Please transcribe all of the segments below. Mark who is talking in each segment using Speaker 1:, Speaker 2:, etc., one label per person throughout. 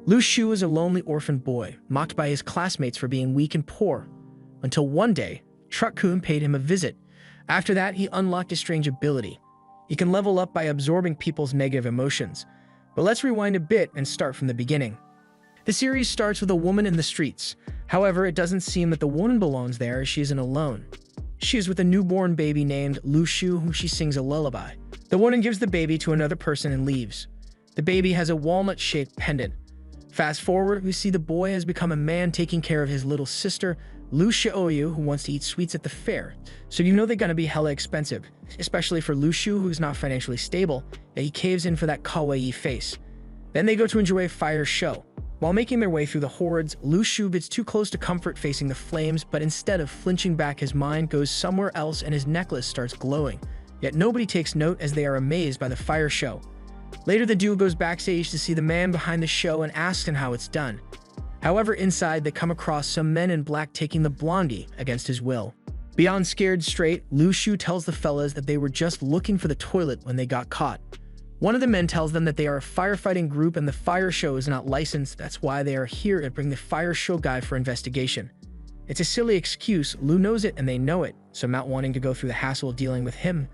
Speaker 1: Lu Shu is a lonely orphan boy, mocked by his classmates for being weak and poor, until one day, Truck-Kun paid him a visit. After that, he unlocked a strange ability. He can level up by absorbing people's negative emotions. But let's rewind a bit and start from the beginning. The series starts with a woman in the streets. However, it doesn't seem that the woman belongs there as she isn't alone. She is with a newborn baby named Lu Shu, whom she sings a lullaby. The woman gives the baby to another person and leaves. The baby has a walnut-shaped pendant. Fast forward, we see the boy has become a man taking care of his little sister, Lu Shu, who wants to eat sweets at the fair. So you know they're gonna be hella expensive, especially for Lu Shu, who's not financially stable, that he caves in for that kawaii face. Then they go to enjoy a fire show. While making their way through the hordes, Lu Shu gets too close to comfort facing the flames, but instead of flinching back, his mind goes somewhere else and his necklace starts glowing. Yet nobody takes note as they are amazed by the fire show. Later, the duo goes backstage to see the man behind the show and asks him how it's done. However, inside, they come across some men in black taking the blondie against his will. Beyond scared straight, Lu Shu tells the fellas that they were just looking for the toilet when they got caught. One of the men tells them that they are a firefighting group and the fire show is not licensed. That's why they are here to bring the fire show guy for investigation. It's a silly excuse. Lu knows it and they know it, so not wanting to go through the hassle of dealing with him,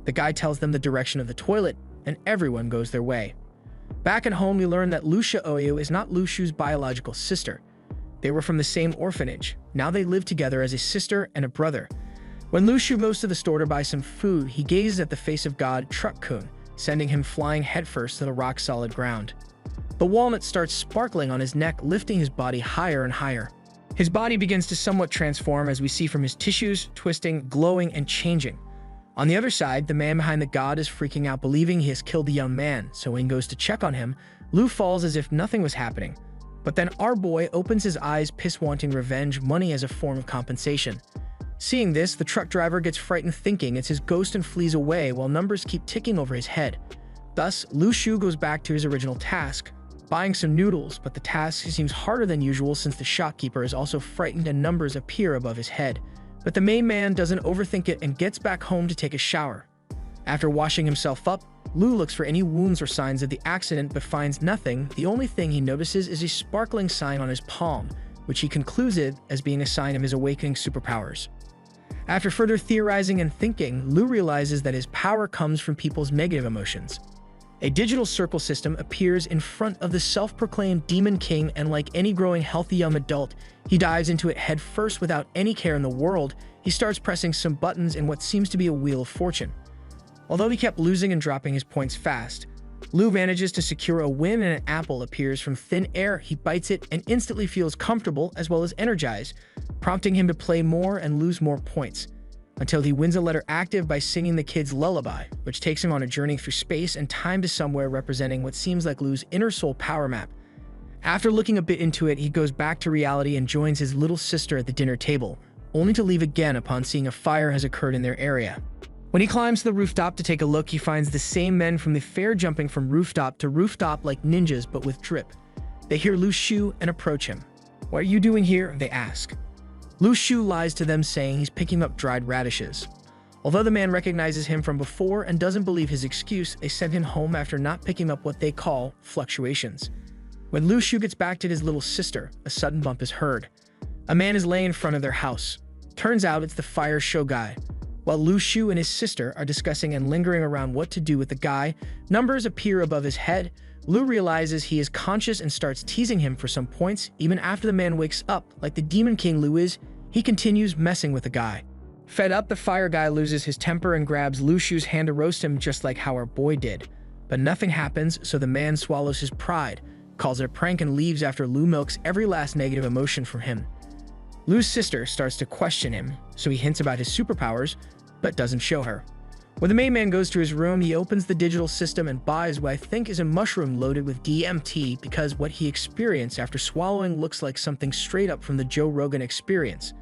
Speaker 1: the guy tells them the direction of the toilet and everyone goes their way. Back at home, we learn that Lu Shu is not Lu Shu's biological sister. They were from the same orphanage. Now they live together as a sister and a brother. When Lu Shu goes to the store to buy some food, he gazes at the face of God Truck-Kun, sending him flying headfirst to the rock-solid ground. The walnut starts sparkling on his neck, lifting his body higher and higher. His body begins to somewhat transform as we see from his tissues, twisting, glowing, and changing. On the other side, the man behind the god is freaking out, believing he has killed the young man, so when he goes to check on him, Lu falls as if nothing was happening. But then our boy opens his eyes, wanting revenge, money as a form of compensation. Seeing this, the truck driver gets frightened, thinking it's his ghost, and flees away while numbers keep ticking over his head. Thus, Lu Shu goes back to his original task, buying some noodles, but the task seems harder than usual since the shopkeeper is also frightened and numbers appear above his head. But the main man doesn't overthink it and gets back home to take a shower. After washing himself up, Lu looks for any wounds or signs of the accident but finds nothing. The only thing he notices is a sparkling sign on his palm, which he concludes it as being a sign of his awakening superpowers. After further theorizing and thinking, Lu realizes that his power comes from people's negative emotions. A digital circle system appears in front of the self-proclaimed Demon King, and like any growing healthy young adult, he dives into it head first without any care in the world. He starts pressing some buttons in what seems to be a wheel of fortune. Although he kept losing and dropping his points fast, Lu manages to secure a win and an apple appears from thin air. He bites it and instantly feels comfortable as well as energized, prompting him to play more and lose more points, until he wins a letter active by singing the kid's lullaby, which takes him on a journey through space and time to somewhere representing what seems like Lu's inner soul power map. After looking a bit into it, he goes back to reality and joins his little sister at the dinner table, only to leave again upon seeing a fire has occurred in their area. When he climbs to the rooftop to take a look, he finds the same men from the fair jumping from rooftop to rooftop like ninjas but with drip. They hear Lu Shu and approach him. "What are you doing here?" they ask. Lu Shu lies to them, saying he's picking up dried radishes. Although the man recognizes him from before and doesn't believe his excuse, they send him home after not picking up what they call fluctuations. When Lu Shu gets back to his little sister, a sudden bump is heard. A man is laying in front of their house. Turns out it's the fire show guy. While Lu Shu and his sister are discussing and lingering around what to do with the guy, numbers appear above his head. Lu realizes he is conscious and starts teasing him for some points. Even after the man wakes up, like the Demon King Lu is, he continues messing with the guy. Fed up, the fire guy loses his temper and grabs Lu Shu's hand to roast him just like how our boy did. But nothing happens, so the man swallows his pride, calls it a prank, and leaves after Lu milks every last negative emotion from him. Lu's sister starts to question him, so he hints about his superpowers, but doesn't show her. When the main man goes to his room, he opens the digital system and buys what I think is a mushroom loaded with DMT, because what he experienced after swallowing looks like something straight up from the Joe Rogan Experience.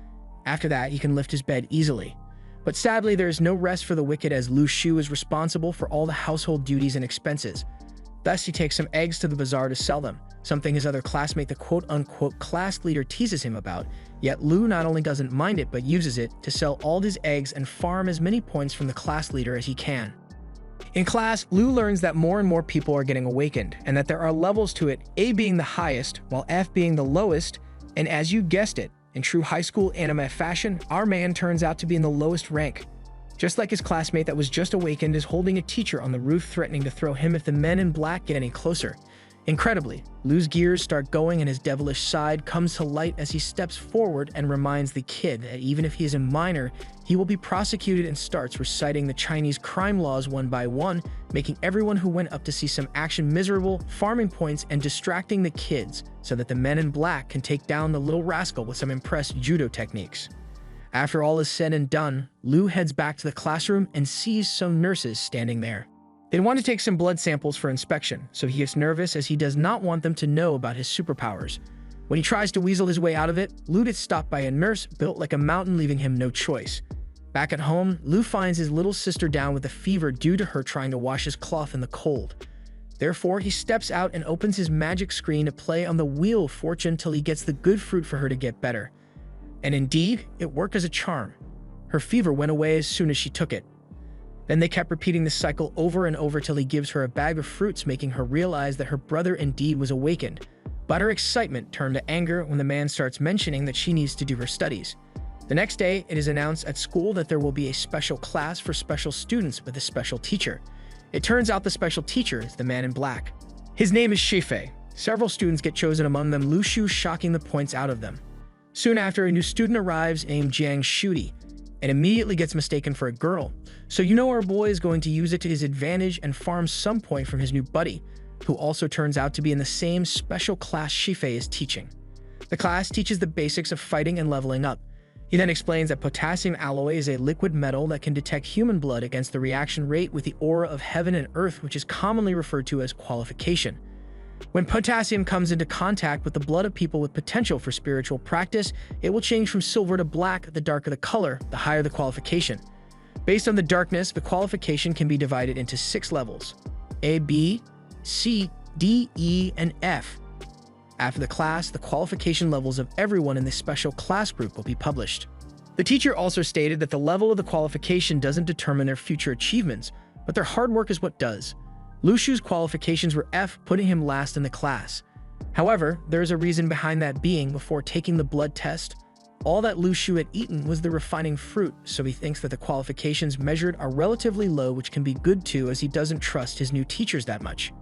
Speaker 1: After that, he can lift his bed easily. But sadly, there is no rest for the wicked, as Lu Shu is responsible for all the household duties and expenses. Thus, he takes some eggs to the bazaar to sell them, something his other classmate, the quote-unquote class leader, teases him about. Yet Lu not only doesn't mind it, but uses it to sell all his eggs and farm as many points from the class leader as he can. In class, Lu learns that more and more people are getting awakened, and that there are levels to it, A being the highest, while F being the lowest, and as you guessed it, in true high school anime fashion, our man turns out to be in the lowest rank. Just like his classmate that was just awakened is holding a teacher on the roof threatening to throw him if the men in black get any closer. Incredibly, Lu's gears start going and his devilish side comes to light as he steps forward and reminds the kid that even if he is a minor, he will be prosecuted and starts reciting the Chinese crime laws one by one, making everyone who went up to see some action miserable, farming points, and distracting the kids so that the men in black can take down the little rascal with some impressed judo techniques. After all is said and done, Lu heads back to the classroom and sees some nurses standing there. They want to take some blood samples for inspection, so he gets nervous as he does not want them to know about his superpowers. When he tries to weasel his way out of it, Lu gets stopped by a nurse built like a mountain, leaving him no choice. Back at home, Lu finds his little sister down with a fever due to her trying to wash his cloth in the cold. Therefore, he steps out and opens his magic screen to play on the Wheel of Fortune till he gets the good fruit for her to get better. And indeed, it worked as a charm. Her fever went away as soon as she took it. Then they kept repeating this cycle over and over till he gives her a bag of fruits, making her realize that her brother indeed was awakened. But her excitement turned to anger when the man starts mentioning that she needs to do her studies. The next day, it is announced at school that there will be a special class for special students with a special teacher. It turns out the special teacher is the man in black. His name is Shifei. Several students get chosen, among them Lu Shu, shocking the points out of them. Soon after, a new student arrives named Jiang Shudi, and immediately gets mistaken for a girl. So you know our boy is going to use it to his advantage and farm some point from his new buddy, who also turns out to be in the same special class Shifei is teaching. The class teaches the basics of fighting and leveling up. He then explains that potassium alloy is a liquid metal that can detect human blood against the reaction rate with the aura of heaven and earth, which is commonly referred to as qualification. When potassium comes into contact with the blood of people with potential for spiritual practice, it will change from silver to black. The darker the color, the higher the qualification. Based on the darkness, the qualification can be divided into 6 levels: A, B, C, D, E, and F. After the class, the qualification levels of everyone in this special class group will be published. The teacher also stated that the level of the qualification doesn't determine their future achievements, but their hard work is what does. Lu Shu's qualifications were F, putting him last in the class. However, there is a reason behind that, being before taking the blood test, all that Lu Shu had eaten was the refining fruit, so he thinks that the qualifications measured are relatively low, which can be good too, as he doesn't trust his new teachers that much.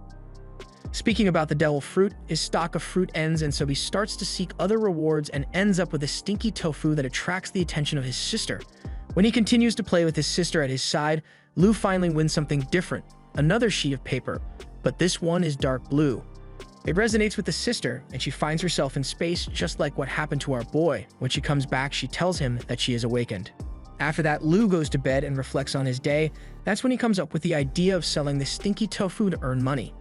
Speaker 1: Speaking about the devil fruit, his stock of fruit ends, and so he starts to seek other rewards and ends up with a stinky tofu that attracts the attention of his sister. When he continues to play with his sister at his side, Lu finally wins something different, another sheet of paper, but this one is dark blue. It resonates with the sister, and she finds herself in space, just like what happened to our boy. When she comes back, she tells him that she is awakened. After that, Lu goes to bed and reflects on his day. That's when he comes up with the idea of selling the stinky tofu to earn money.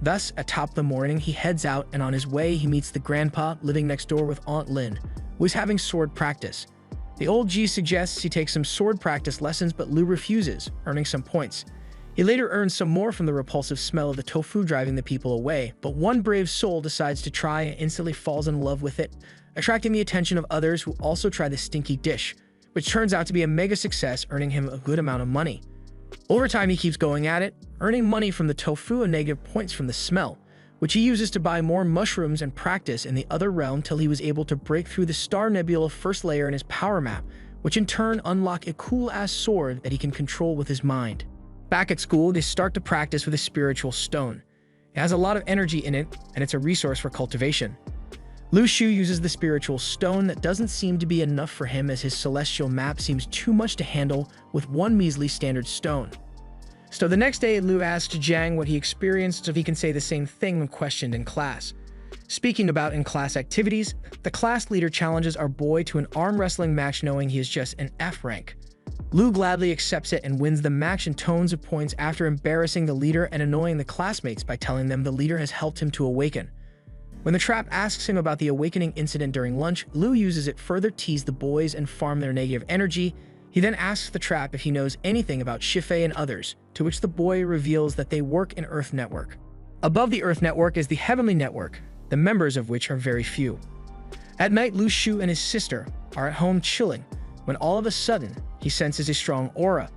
Speaker 1: Thus, atop the morning, he heads out, and on his way, he meets the grandpa living next door with Aunt Lin, who is having sword practice. The old G suggests he takes some sword practice lessons, but Lu refuses, earning some points. He later earns some more from the repulsive smell of the tofu driving the people away, but one brave soul decides to try and instantly falls in love with it, attracting the attention of others who also try the stinky dish, which turns out to be a mega success, earning him a good amount of money. Over time, he keeps going at it, earning money from the tofu and negative points from the smell, which he uses to buy more mushrooms and practice in the other realm till he was able to break through the Star Nebula first layer in his power map, which in turn unlock a cool-ass sword that he can control with his mind. Back at school, they start to practice with a spiritual stone. It has a lot of energy in it, and it's a resource for cultivation. Lu Shu uses the spiritual stone that doesn't seem to be enough for him, as his celestial map seems too much to handle with one measly standard stone. So the next day, Lu asks Jiang what he experienced so he can say the same thing when questioned in class. Speaking about in-class activities, the class leader challenges our boy to an arm wrestling match, knowing he is just an F rank. Lu gladly accepts it and wins the match in tons of points after embarrassing the leader and annoying the classmates by telling them the leader has helped him to awaken. When the trap asks him about the awakening incident during lunch, Lu uses it further tease the boys and farm their negative energy. He then asks the trap if he knows anything about Shifei and others, to which the boy reveals that they work in Earth Network. Above the Earth Network is the Heavenly Network, the members of which are very few. At night, Lu Shu and his sister are at home chilling, when all of a sudden, he senses a strong aura.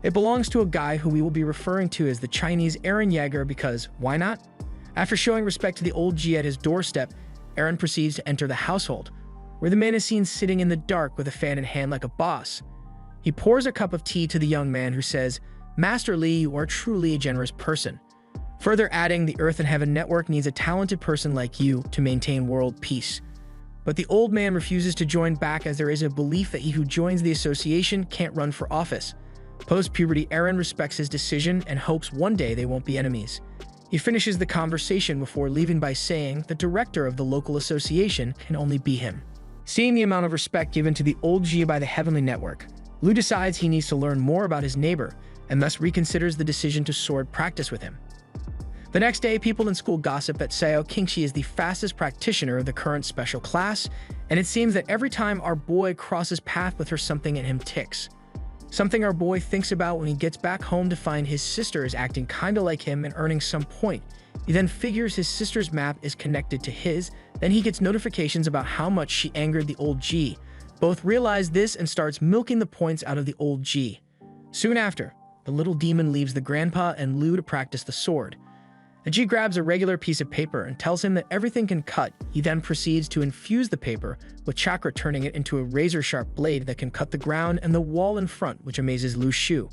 Speaker 1: It belongs to a guy who we will be referring to as the Chinese Eren Yeager because, why not? After showing respect to the old G at his doorstep, Eren proceeds to enter the household, where the man is seen sitting in the dark with a fan in hand like a boss. He pours a cup of tea to the young man who says, "Master Li, you are truly a generous person." Further adding, the Earth and Heaven Network needs a talented person like you to maintain world peace. But the old man refuses to join back as there is a belief that he who joins the association can't run for office. Post-puberty, Eren respects his decision and hopes one day they won't be enemies. He finishes the conversation before leaving by saying the director of the local association can only be him. Seeing the amount of respect given to the old G by the Heavenly Network, Lu decides he needs to learn more about his neighbor and thus reconsiders the decision to sword practice with him. The next day, people in school gossip that Sao Kingshi is the fastest practitioner of the current special class, and it seems that every time our boy crosses path with her, something in him ticks. Something our boy thinks about when he gets back home to find his sister is acting kinda like him and earning some point. He then figures his sister's map is connected to his, then he gets notifications about how much she angered the old G. Both realize this and starts milking the points out of the old G. Soon after, the little demon leaves the grandpa and Lu to practice the sword. The G grabs a regular piece of paper and tells him that everything can cut. He then proceeds to infuse the paper with chakra, turning it into a razor-sharp blade that can cut the ground and the wall in front, which amazes Lu Shu.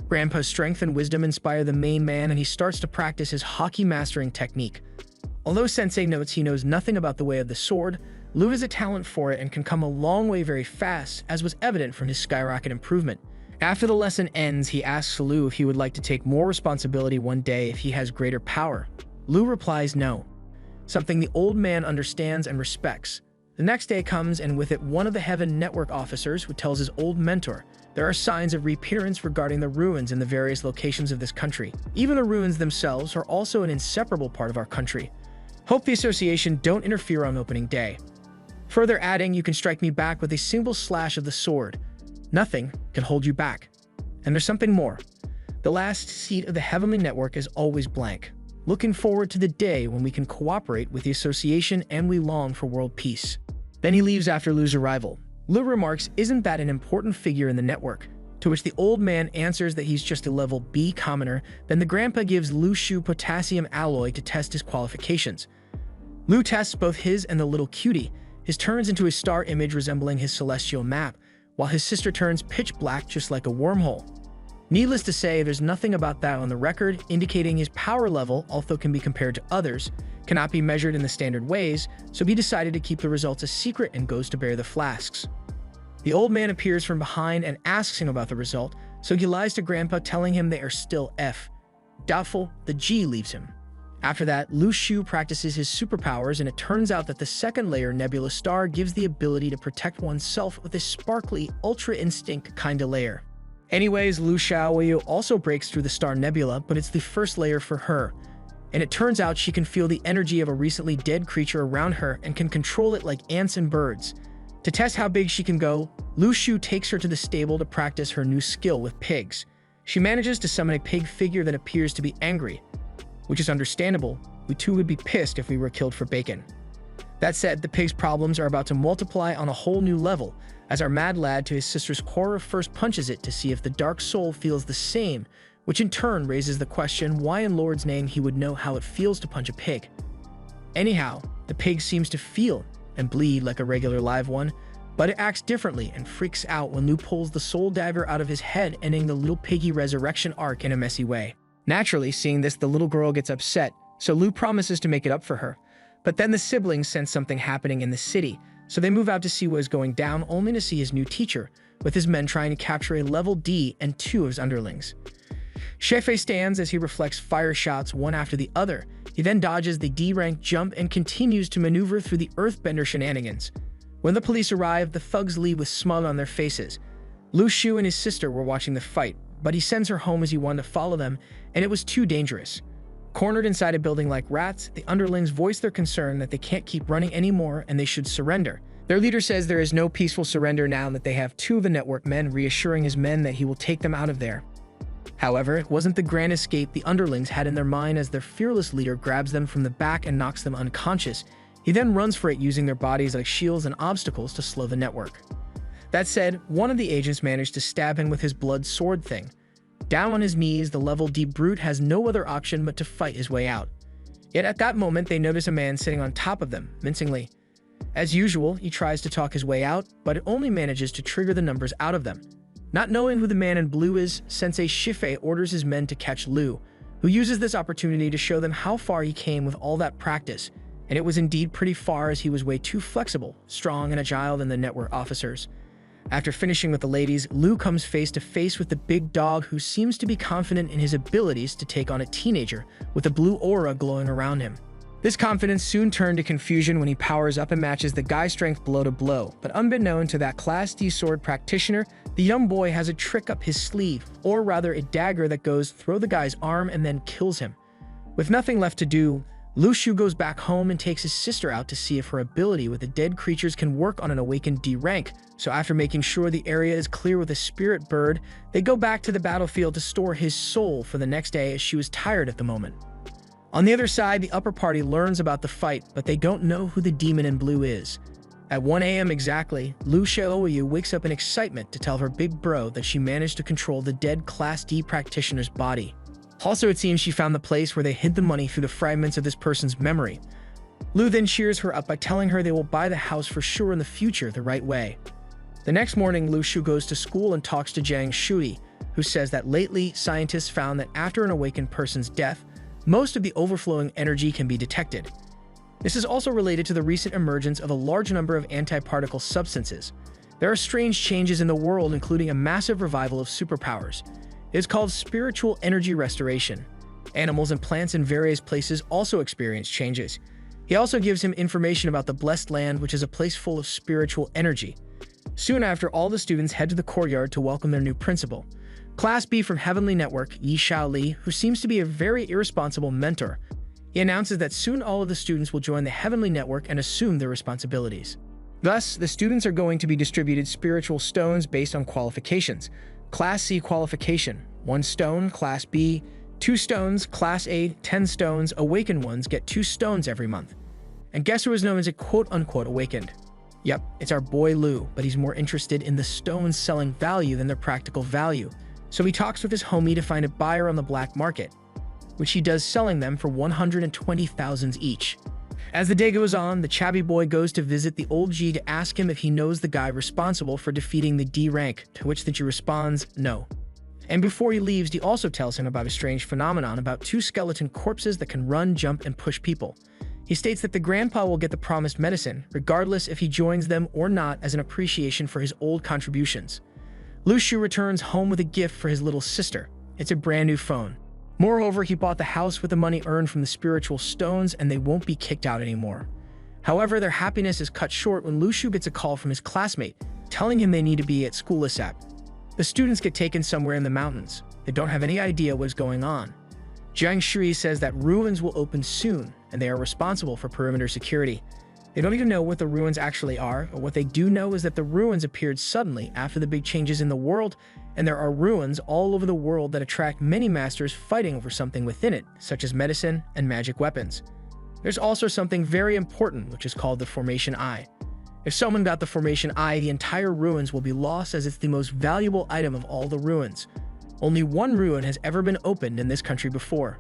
Speaker 1: Grandpa's strength and wisdom inspire the main man, and he starts to practice his hockey mastering technique. Although Sensei notes he knows nothing about the way of the sword, Lu has a talent for it and can come a long way very fast, as was evident from his skyrocket improvement. After the lesson ends, he asks Lu if he would like to take more responsibility one day if he has greater power. Lu replies no, something the old man understands and respects. The next day comes, and with it one of the Heaven Network officers who tells his old mentor there are signs of reappearance regarding the ruins in the various locations of this country. Even the ruins themselves are also an inseparable part of our country. Hope the association don't interfere on opening day. Further adding, you can strike me back with a single slash of the sword. Nothing can hold you back. And there's something more. The last seat of the Heavenly Network is always blank. Looking forward to the day when we can cooperate with the association and we long for world peace. Then he leaves after Lu's arrival. Lu remarks, "Isn't that an important figure in the network?" To which the old man answers that he's just a level B commoner. Then the grandpa gives Lu Shu potassium alloy to test his qualifications. Lu tests both his and the little cutie. His turns into a star image resembling his celestial map, while his sister turns pitch black just like a wormhole. Needless to say, there's nothing about that on the record, indicating his power level, although can be compared to others, cannot be measured in the standard ways, so he decided to keep the results a secret and goes to bury the flasks. The old man appears from behind and asks him about the result, so he lies to Grandpa, telling him they are still F. Doubtful, the G leaves him. After that, Lu Shu practices his superpowers, and it turns out that the second layer nebula star gives the ability to protect oneself with a sparkly, ultra instinct kinda layer. Anyways, Lu Xiaoyu also breaks through the star nebula, but it's the first layer for her. And it turns out she can feel the energy of a recently dead creature around her and can control it like ants and birds. To test how big she can go, Lu Shu takes her to the stable to practice her new skill with pigs. She manages to summon a pig figure that appears to be angry, which is understandable. We too would be pissed if we were killed for bacon. That said, the pig's problems are about to multiply on a whole new level, as our mad lad to his sister's Korra first punches it to see if the dark soul feels the same, which in turn raises the question why in Lord's name he would know how it feels to punch a pig. Anyhow, the pig seems to feel and bleed like a regular live one, but it acts differently and freaks out when Lu pulls the soul dagger out of his head, ending the little piggy resurrection arc in a messy way. Naturally, seeing this, the little girl gets upset, so Lu promises to make it up for her. But then the siblings sense something happening in the city, so they move out to see what is going down, only to see his new teacher, with his men trying to capture a level D and 2 of his underlings. Shefe stands as he reflects fire shots one after the other. He then dodges the D-rank jump and continues to maneuver through the earthbender shenanigans. When the police arrive, the thugs leave with smug on their faces. Lu Shu and his sister were watching the fight, but he sends her home as he wanted to follow them, and it was too dangerous. Cornered inside a building like rats, the underlings voice their concern that they can't keep running anymore and they should surrender. Their leader says there is no peaceful surrender now and that they have 2 of the network men, reassuring his men that he will take them out of there. However, it wasn't the grand escape the underlings had in their mind, as their fearless leader grabs them from the back and knocks them unconscious. He then runs for it, using their bodies like shields and obstacles to slow the network. That said, one of the agents managed to stab him with his blood sword thing. Down on his knees, the level-D brute has no other option but to fight his way out. Yet at that moment, they notice a man sitting on top of them, mincingly. As usual, he tries to talk his way out, but it only manages to trigger the numbers out of them. Not knowing who the man in blue is, Sensei Shifei orders his men to catch Lu, who uses this opportunity to show them how far he came with all that practice, and it was indeed pretty far as he was way too flexible, strong, and agile than the network officers. After finishing with the ladies, Lu comes face to face with the big dog who seems to be confident in his abilities to take on a teenager with a blue aura glowing around him. This confidence soon turned to confusion when he powers up and matches the guy's strength blow to blow, but unbeknown to that Class D sword practitioner, the young boy has a trick up his sleeve, or rather a dagger that goes through the guy's arm and then kills him. With nothing left to do, Lu Shu goes back home and takes his sister out to see if her ability with the dead creatures can work on an awakened D rank, so after making sure the area is clear with a spirit bird, they go back to the battlefield to store his soul for the next day as she was tired at the moment. On the other side, the upper party learns about the fight, but they don't know who the demon in blue is. At 1 a.m. exactly, Lu Xiaoyu wakes up in excitement to tell her big bro that she managed to control the dead Class D practitioner's body. Also, it seems she found the place where they hid the money through the fragments of this person's memory. Lu then cheers her up by telling her they will buy the house for sure in the future the right way. The next morning, Lu Shu goes to school and talks to Jiang Shui, who says that lately, scientists found that after an awakened person's death, most of the overflowing energy can be detected. This is also related to the recent emergence of a large number of antiparticle substances. There are strange changes in the world, including a massive revival of superpowers. It is called spiritual energy restoration. Animals and plants in various places also experience changes. He also gives him information about the Blessed Land, which is a place full of spiritual energy. Soon after, all the students head to the courtyard to welcome their new principal. Class B from Heavenly Network, Yi Xiaoli, who seems to be a very irresponsible mentor. He announces that soon all of the students will join the Heavenly Network and assume their responsibilities. Thus, the students are going to be distributed spiritual stones based on qualifications. Class C qualification, 1 stone. Class B, 2 stones. Class A, 10 stones. Awakened ones get 2 stones every month. And guess who is known as a quote-unquote awakened? Yep, it's our boy Lu, but he's more interested in the stones selling value than their practical value. So he talks with his homie to find a buyer on the black market, which he does, selling them for 120,000 each. As the day goes on, the chubby boy goes to visit the old G to ask him if he knows the guy responsible for defeating the D rank, to which the G responds, no. And before he leaves, he also tells him about a strange phenomenon about 2 skeleton corpses that can run, jump, and push people. He states that the grandpa will get the promised medicine, regardless if he joins them or not, as an appreciation for his old contributions. Lu Shu returns home with a gift for his little sister. It's a brand new phone. Moreover, he bought the house with the money earned from the spiritual stones, and they won't be kicked out anymore. However, their happiness is cut short when Lu Shu gets a call from his classmate, telling him they need to be at school ASAP. The students get taken somewhere in the mountains. They don't have any idea what is going on. Jiang Shui says that ruins will open soon, and they are responsible for perimeter security. They don't even know what the ruins actually are, but what they do know is that the ruins appeared suddenly after the big changes in the world, and there are ruins all over the world that attract many masters fighting over something within it, such as medicine and magic weapons. There's also something very important, which is called the Formation Eye. If someone got the Formation Eye, the entire ruins will be lost, as it's the most valuable item of all the ruins. Only 1 ruin has ever been opened in this country before.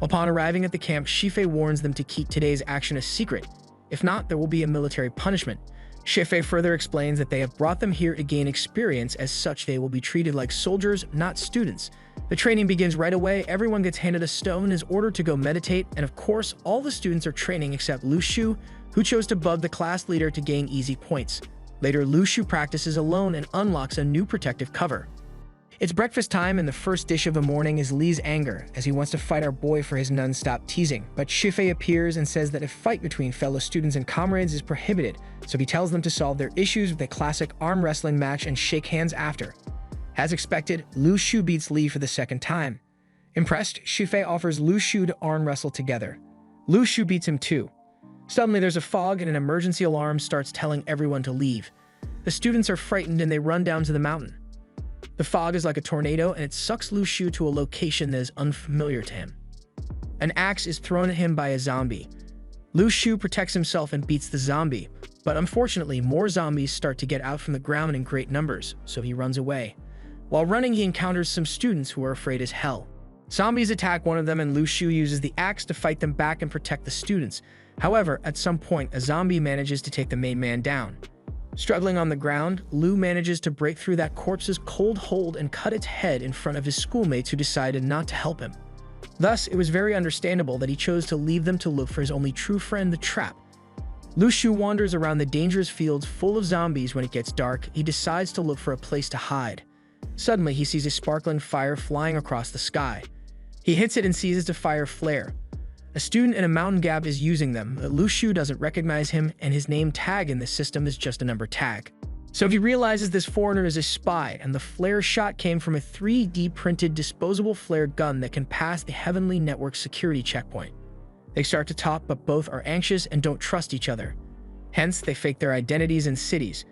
Speaker 1: Upon arriving at the camp, Shifei warns them to keep today's action a secret. If not, there will be a military punishment. Shifei further explains that they have brought them here to gain experience. As such, they will be treated like soldiers, not students. The training begins right away. Everyone gets handed a stone and is ordered to go meditate, and of course, all the students are training except Lu Shu, who chose to bug the class leader to gain easy points. Later, Lu Shu practices alone and unlocks a new protective cover. It's breakfast time, and the first dish of the morning is Li's anger, as he wants to fight our boy for his non-stop teasing. But Shifei appears and says that a fight between fellow students and comrades is prohibited, so he tells them to solve their issues with a classic arm wrestling match and shake hands after. As expected, Lu Shu beats Li for the second time. Impressed, Shifei offers Lu Shu to arm wrestle together. Lu Shu beats him too. Suddenly, there's a fog and an emergency alarm starts telling everyone to leave. The students are frightened and they run down to the mountain. The fog is like a tornado, and it sucks Lu Shu to a location that is unfamiliar to him. An axe is thrown at him by a zombie. Lu Shu protects himself and beats the zombie, but unfortunately more zombies start to get out from the ground in great numbers, so he runs away. While running, he encounters some students who are afraid as hell. Zombies attack one of them, and Lu Shu uses the axe to fight them back and protect the students. However, at some point, a zombie manages to take the main man down. Struggling on the ground, Lu manages to break through that corpse's cold hold and cut its head in front of his schoolmates who decided not to help him. Thus, it was very understandable that he chose to leave them to look for his only true friend, the trap. Lu Shu wanders around the dangerous fields full of zombies. When it gets dark, he decides to look for a place to hide. Suddenly, he sees a sparkling fire flying across the sky. He hits it and seizes the fire flare. A student in a mountain gap is using them, but Lu Shu doesn't recognize him, and his name tag in this system is just a number tag. So he realizes this foreigner is a spy, and the flare shot came from a 3D printed disposable flare gun that can pass the Heavenly Network security checkpoint. They start to talk, but both are anxious and don't trust each other. Hence, they fake their identities and cities.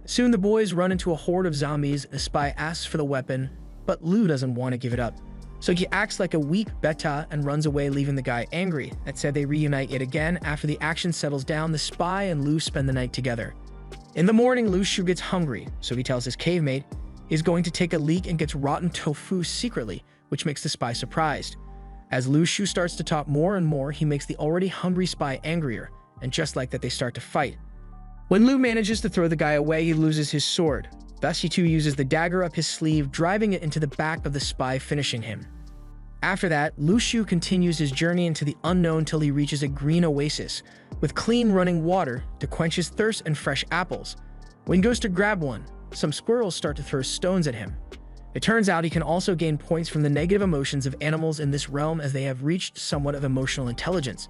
Speaker 1: Soon the boys run into a horde of zombies. The spy asks for the weapon, but Lu doesn't want to give it up. So he acts like a weak beta and runs away, leaving the guy angry. That said, they reunite yet again. After the action settles down, the spy and Lu spend the night together. In the morning, Lu Shu gets hungry, so he tells his cave mate he's going to take a leak and gets rotten tofu secretly, which makes the spy surprised. As Lu Shu starts to talk more and more, he makes the already hungry spy angrier, and just like that, they start to fight. When Lu manages to throw the guy away, he loses his sword. Thus, he too uses the dagger up his sleeve, driving it into the back of the spy, finishing him. After that, Lu Shu continues his journey into the unknown till he reaches a green oasis with clean running water to quench his thirst and fresh apples. When he goes to grab one, some squirrels start to throw stones at him. It turns out he can also gain points from the negative emotions of animals in this realm, as they have reached somewhat of emotional intelligence.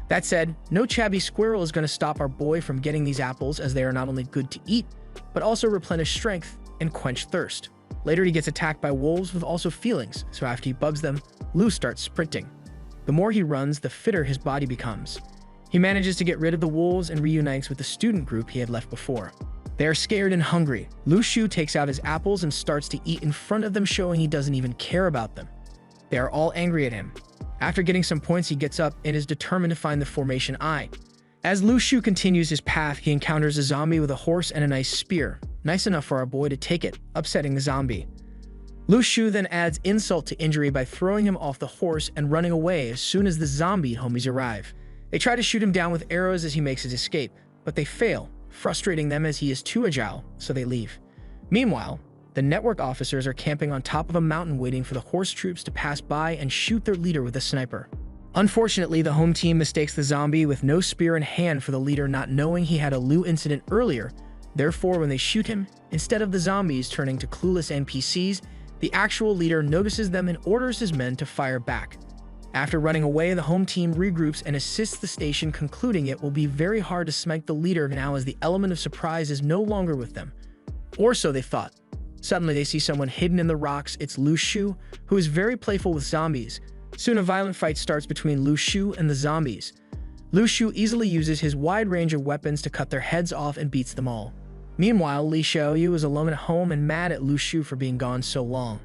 Speaker 1: That said, no chabby squirrel is going to stop our boy from getting these apples, as they are not only good to eat, but also replenish strength and quench thirst. Later, he gets attacked by wolves with also feelings, so after he bugs them, Lu starts sprinting. The more he runs, the fitter his body becomes. He manages to get rid of the wolves and reunites with the student group he had left before. They are scared and hungry. Lu Shu takes out his apples and starts to eat in front of them, showing he doesn't even care about them. They are all angry at him. After getting some points, he gets up and is determined to find the Formation I. As Lu Shu continues his path, he encounters a zombie with a horse and a nice spear. Nice enough for our boy to take it, upsetting the zombie. Lu Shu then adds insult to injury by throwing him off the horse and running away as soon as the zombie homies arrive. They try to shoot him down with arrows as he makes his escape, but they fail, frustrating them as he is too agile, so they leave. Meanwhile, the network officers are camping on top of a mountain waiting for the horse troops to pass by and shoot their leader with a sniper. Unfortunately, the home team mistakes the zombie with no spear in hand for the leader, not knowing he had a Lu incident earlier. Therefore, when they shoot him, instead of the zombies turning to clueless NPCs, the actual leader notices them and orders his men to fire back. After running away, the home team regroups and assists the station, concluding it will be very hard to smite the leader now, as the element of surprise is no longer with them. Or so they thought. Suddenly, they see someone hidden in the rocks. It's Lu Shu, who is very playful with zombies. Soon, a violent fight starts between Lu Shu and the zombies. Lu Shu easily uses his wide range of weapons to cut their heads off and beats them all. Meanwhile, Li Xiaoyu is alone at home and mad at Lu Shu for being gone so long.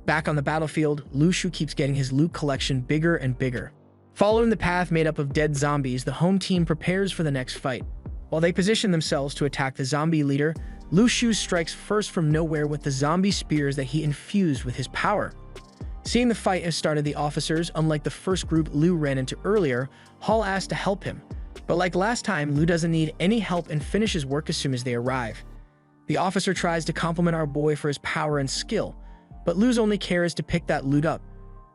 Speaker 1: Back on the battlefield, Lu Shu keeps getting his loot collection bigger and bigger. Following the path made up of dead zombies, the home team prepares for the next fight. While they position themselves to attack the zombie leader, Lu Shu strikes first from nowhere with the zombie spears that he infused with his power. Seeing the fight has started, the officers, unlike the first group Lu ran into earlier, haul ass to help him. But like last time, Lu doesn't need any help and finishes work as soon as they arrive. The officer tries to compliment our boy for his power and skill, but Lu's only care is to pick that loot up.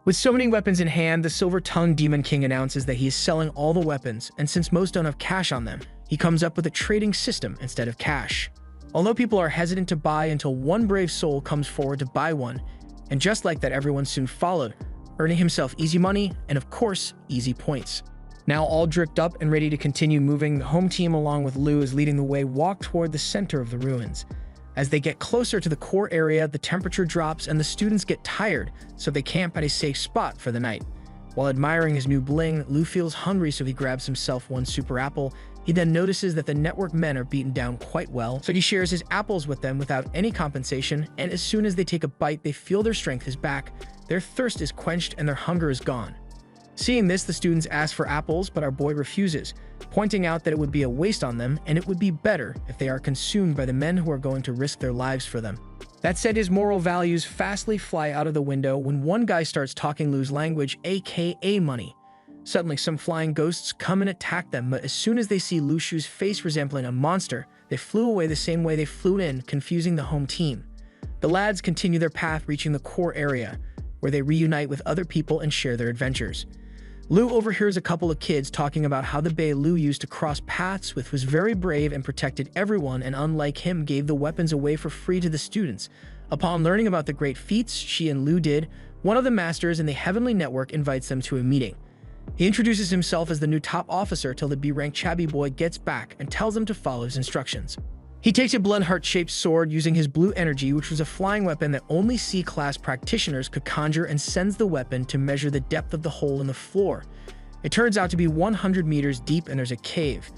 Speaker 1: With so many weapons in hand, the Silver-Tongued Demon King announces that he is selling all the weapons, and since most don't have cash on them, he comes up with a trading system instead of cash. Although people are hesitant to buy until one brave soul comes forward to buy one, and just like that, everyone soon followed, earning himself easy money and, of course, easy points. Now all dripped up and ready to continue moving, the home team, along with Lu, is leading the way, walk toward the center of the ruins. As they get closer to the core area, the temperature drops and the students get tired, so they camp at a safe spot for the night. While admiring his new bling, Lu feels hungry, so he grabs himself one super apple. He then notices that the network men are beaten down quite well, so he shares his apples with them without any compensation, and as soon as they take a bite, they feel their strength is back, their thirst is quenched, and their hunger is gone. Seeing this, the students ask for apples, but our boy refuses, pointing out that it would be a waste on them, and it would be better if they are consumed by the men who are going to risk their lives for them. That said, his moral values fastly fly out of the window when one guy starts talking Lu's language, aka money. Suddenly, some flying ghosts come and attack them, but as soon as they see Lu Shu's face resembling a monster, they flew away the same way they flew in, confusing the home team. The lads continue their path, reaching the core area, where they reunite with other people and share their adventures. Lu overhears a couple of kids talking about how the Bei Lu used to cross paths with was very brave and protected everyone, and unlike him, gave the weapons away for free to the students. Upon learning about the great feats she and Lu did, one of the masters in the Heavenly Network invites them to a meeting. He introduces himself as the new top officer till the B-rank Chubby Boy gets back and tells him to follow his instructions. He takes a blood heart-shaped sword using his blue energy, which was a flying weapon that only C-class practitioners could conjure, and sends the weapon to measure the depth of the hole in the floor. It turns out to be 100 meters deep, and there's a cave.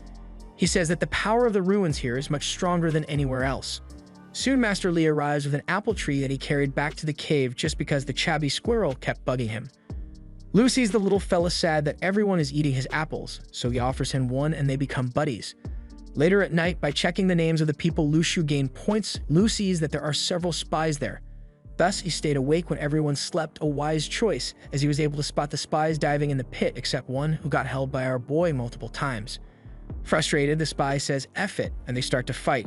Speaker 1: He says that the power of the ruins here is much stronger than anywhere else. Soon Master Li arrives with an apple tree that he carried back to the cave just because the chubby squirrel kept bugging him. Lu sees the little fella sad that everyone is eating his apples, so he offers him one and they become buddies. Later at night, by checking the names of the people Lu Shu gained points, Lu sees that there are several spies there. Thus, he stayed awake when everyone slept, a wise choice, as he was able to spot the spies diving in the pit except one who got held by our boy multiple times. Frustrated, the spy says F it, and they start to fight.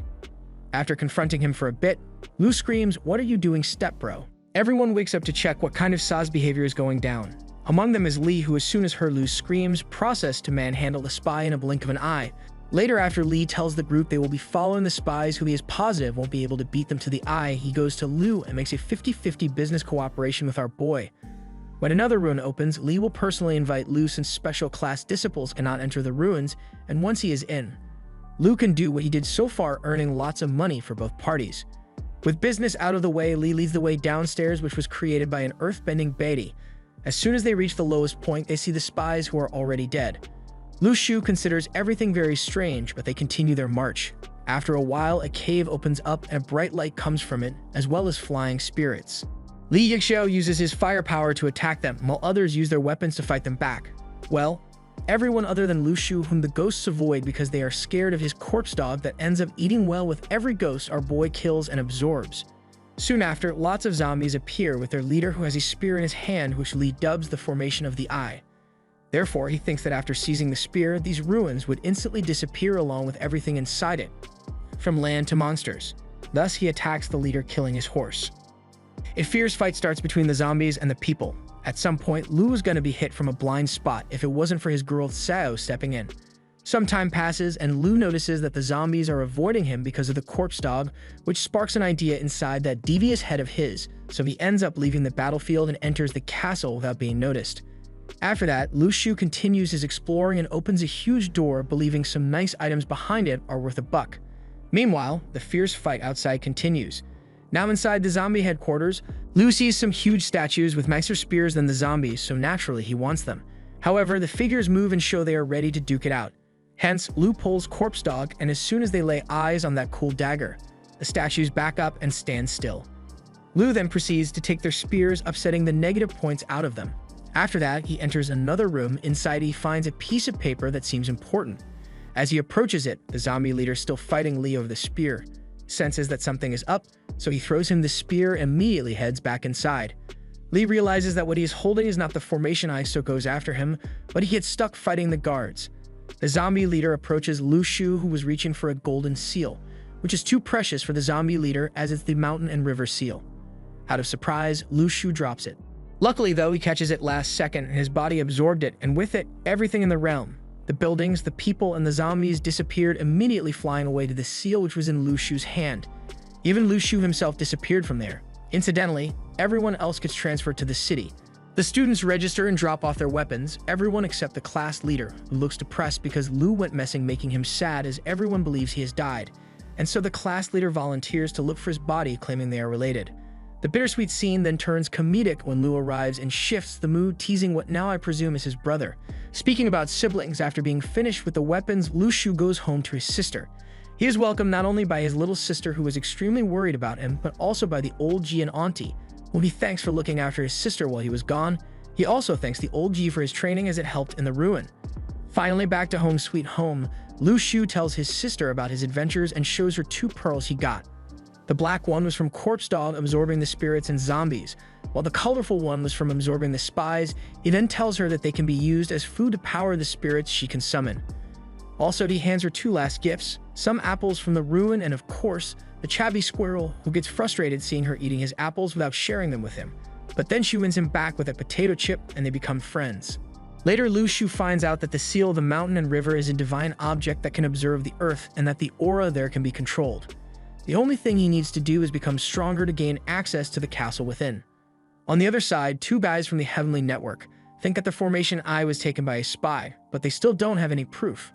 Speaker 1: After confronting him for a bit, Lu screams, "What are you doing, step bro?" Everyone wakes up to check what kind of Sa's behavior is going down. Among them is Li, who as soon as heard Lu's screams, processed to manhandle the spy in a blink of an eye. Later, after Li tells the group they will be following the spies who he is positive won't be able to beat them to the eye, he goes to Lu and makes a 50-50 business cooperation with our boy. When another ruin opens, Li will personally invite Lu since special class disciples cannot enter the ruins, and once he is in, Lu can do what he did so far, earning lots of money for both parties. With business out of the way, Li leads the way downstairs, which was created by an earth-bending Beatty. As soon as they reach the lowest point, they see the spies who are already dead. Lu Shu considers everything very strange, but they continue their march. After a while, a cave opens up and a bright light comes from it, as well as flying spirits. Li Yixiao uses his firepower to attack them, while others use their weapons to fight them back. Well, everyone other than Lu Shu, whom the ghosts avoid because they are scared of his corpse dog that ends up eating well with every ghost our boy kills and absorbs. Soon after, lots of zombies appear with their leader who has a spear in his hand, which Li dubs the formation of the eye. Therefore, he thinks that after seizing the spear, these ruins would instantly disappear along with everything inside it, from land to monsters. Thus, he attacks the leader, killing his horse. A fierce fight starts between the zombies and the people. At some point, Lu was going to be hit from a blind spot if it wasn't for his girl Sao stepping in. Some time passes, and Lu notices that the zombies are avoiding him because of the corpse dog, which sparks an idea inside that devious head of his, so he ends up leaving the battlefield and enters the castle without being noticed. After that, Lu Shu continues his exploring and opens a huge door, believing some nice items behind it are worth $1. Meanwhile, the fierce fight outside continues. Now inside the zombie headquarters, Lu sees some huge statues with nicer spears than the zombies, so naturally he wants them. However, the figures move and show they are ready to duke it out. Hence, Lu pulls Corpse Dog, and as soon as they lay eyes on that cool dagger, the statues back up and stand still. Lu then proceeds to take their spears, upsetting the negative points out of them. After that, he enters another room. Inside, he finds a piece of paper that seems important. As he approaches it, the zombie leader, still fighting Li over the spear, senses that something is up, so he throws him the spear and immediately heads back inside. Li realizes that what he is holding is not the formation eye, so goes after him, but he gets stuck fighting the guards. The zombie leader approaches Lu Shu, who was reaching for a golden seal, which is too precious for the zombie leader as it's the mountain and river seal. Out of surprise, Lu Shu drops it. Luckily, though, he catches it last second, and his body absorbed it, and with it, everything in the realm. The buildings, the people, and the zombies disappeared, immediately flying away to the seal which was in Lu Shu's hand. Even Lu Shu himself disappeared from there. Incidentally, everyone else gets transferred to the city. The students register and drop off their weapons, everyone except the class leader, who looks depressed because Lu went missing, making him sad as everyone believes he has died. And so the class leader volunteers to look for his body, claiming they are related. The bittersweet scene then turns comedic when Lu arrives and shifts the mood, teasing what now I presume is his brother. Speaking about siblings, after being finished with the weapons, Lu Shu goes home to his sister. He is welcomed not only by his little sister, who was extremely worried about him, but also by the old G and auntie, whom he thanks for looking after his sister while he was gone. He also thanks the old G for his training as it helped in the ruin. Finally, back to home sweet home, Lu Shu tells his sister about his adventures and shows her 2 pearls he got. The black one was from Corpse Dog absorbing the spirits and zombies, while the colorful one was from absorbing the spies. He then tells her that they can be used as food to power the spirits she can summon. Also, he hands her 2 last gifts, some apples from the ruin and, of course, the chubby squirrel, who gets frustrated seeing her eating his apples without sharing them with him. But then she wins him back with a potato chip and they become friends. Later, Lu Shu finds out that the seal of the mountain and river is a divine object that can observe the earth and that the aura there can be controlled. The only thing he needs to do is become stronger to gain access to the castle within. On the other side, 2 guys from the Heavenly Network think that the Formation I was taken by a spy, but they still don't have any proof.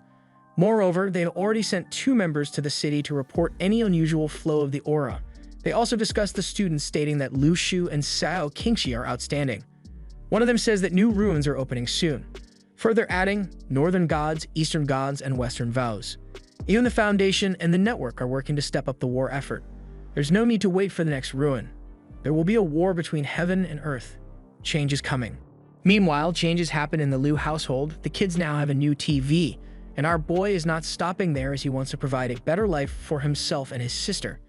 Speaker 1: Moreover, they had already sent 2 members to the city to report any unusual flow of the aura. They also discussed the students, stating that Lu Shu and Sao Qingxi are outstanding. One of them says that new ruins are opening soon, further adding Northern Gods, Eastern Gods, and Western Vows. Even the Foundation and the Network are working to step up the war effort. There's no need to wait for the next ruin. There will be a war between heaven and earth. Change is coming. Meanwhile, changes happen in the Liu household. The kids now have a new TV, and our boy is not stopping there as he wants to provide a better life for himself and his sister.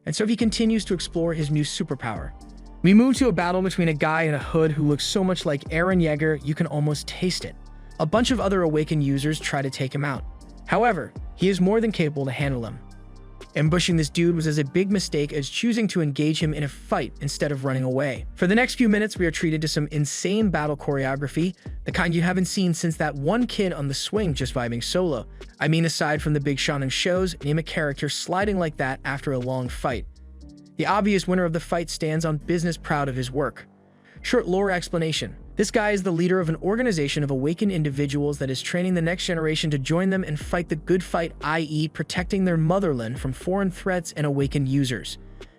Speaker 1: And so he continues to explore his new superpower. We move to a battle between a guy in a hood who looks so much like Eren Yeager you can almost taste it. A bunch of other awakened users try to take him out. However, he is more than capable to handle him. Ambushing this dude was as a big mistake as choosing to engage him in a fight instead of running away. For the next few minutes, we are treated to some insane battle choreography, the kind you haven't seen since that one kid on the swing just vibing solo. I mean, aside from the big shonen shows, name a character sliding like that after a long fight. The obvious winner of the fight stands on business, proud of his work. Short lore explanation. This guy is the leader of an organization of awakened individuals that is training the next generation to join them and fight the good fight, i.e. protecting their motherland from foreign threats and awakened users.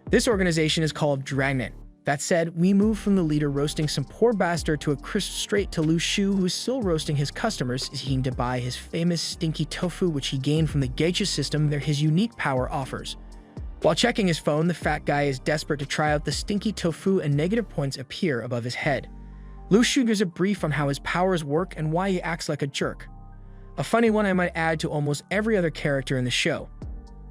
Speaker 1: This organization is called Dragnet. That said, we move from the leader roasting some poor bastard to a crisp straight to Lu Shu, who is still roasting his customers, seeking to buy his famous stinky tofu which he gained from the geisha system that his unique power offers. While checking his phone, the fat guy is desperate to try out the stinky tofu and negative points appear above his head. Lu Shu gives a brief on how his powers work and why he acts like a jerk. A funny one I might add to almost every other character in the show.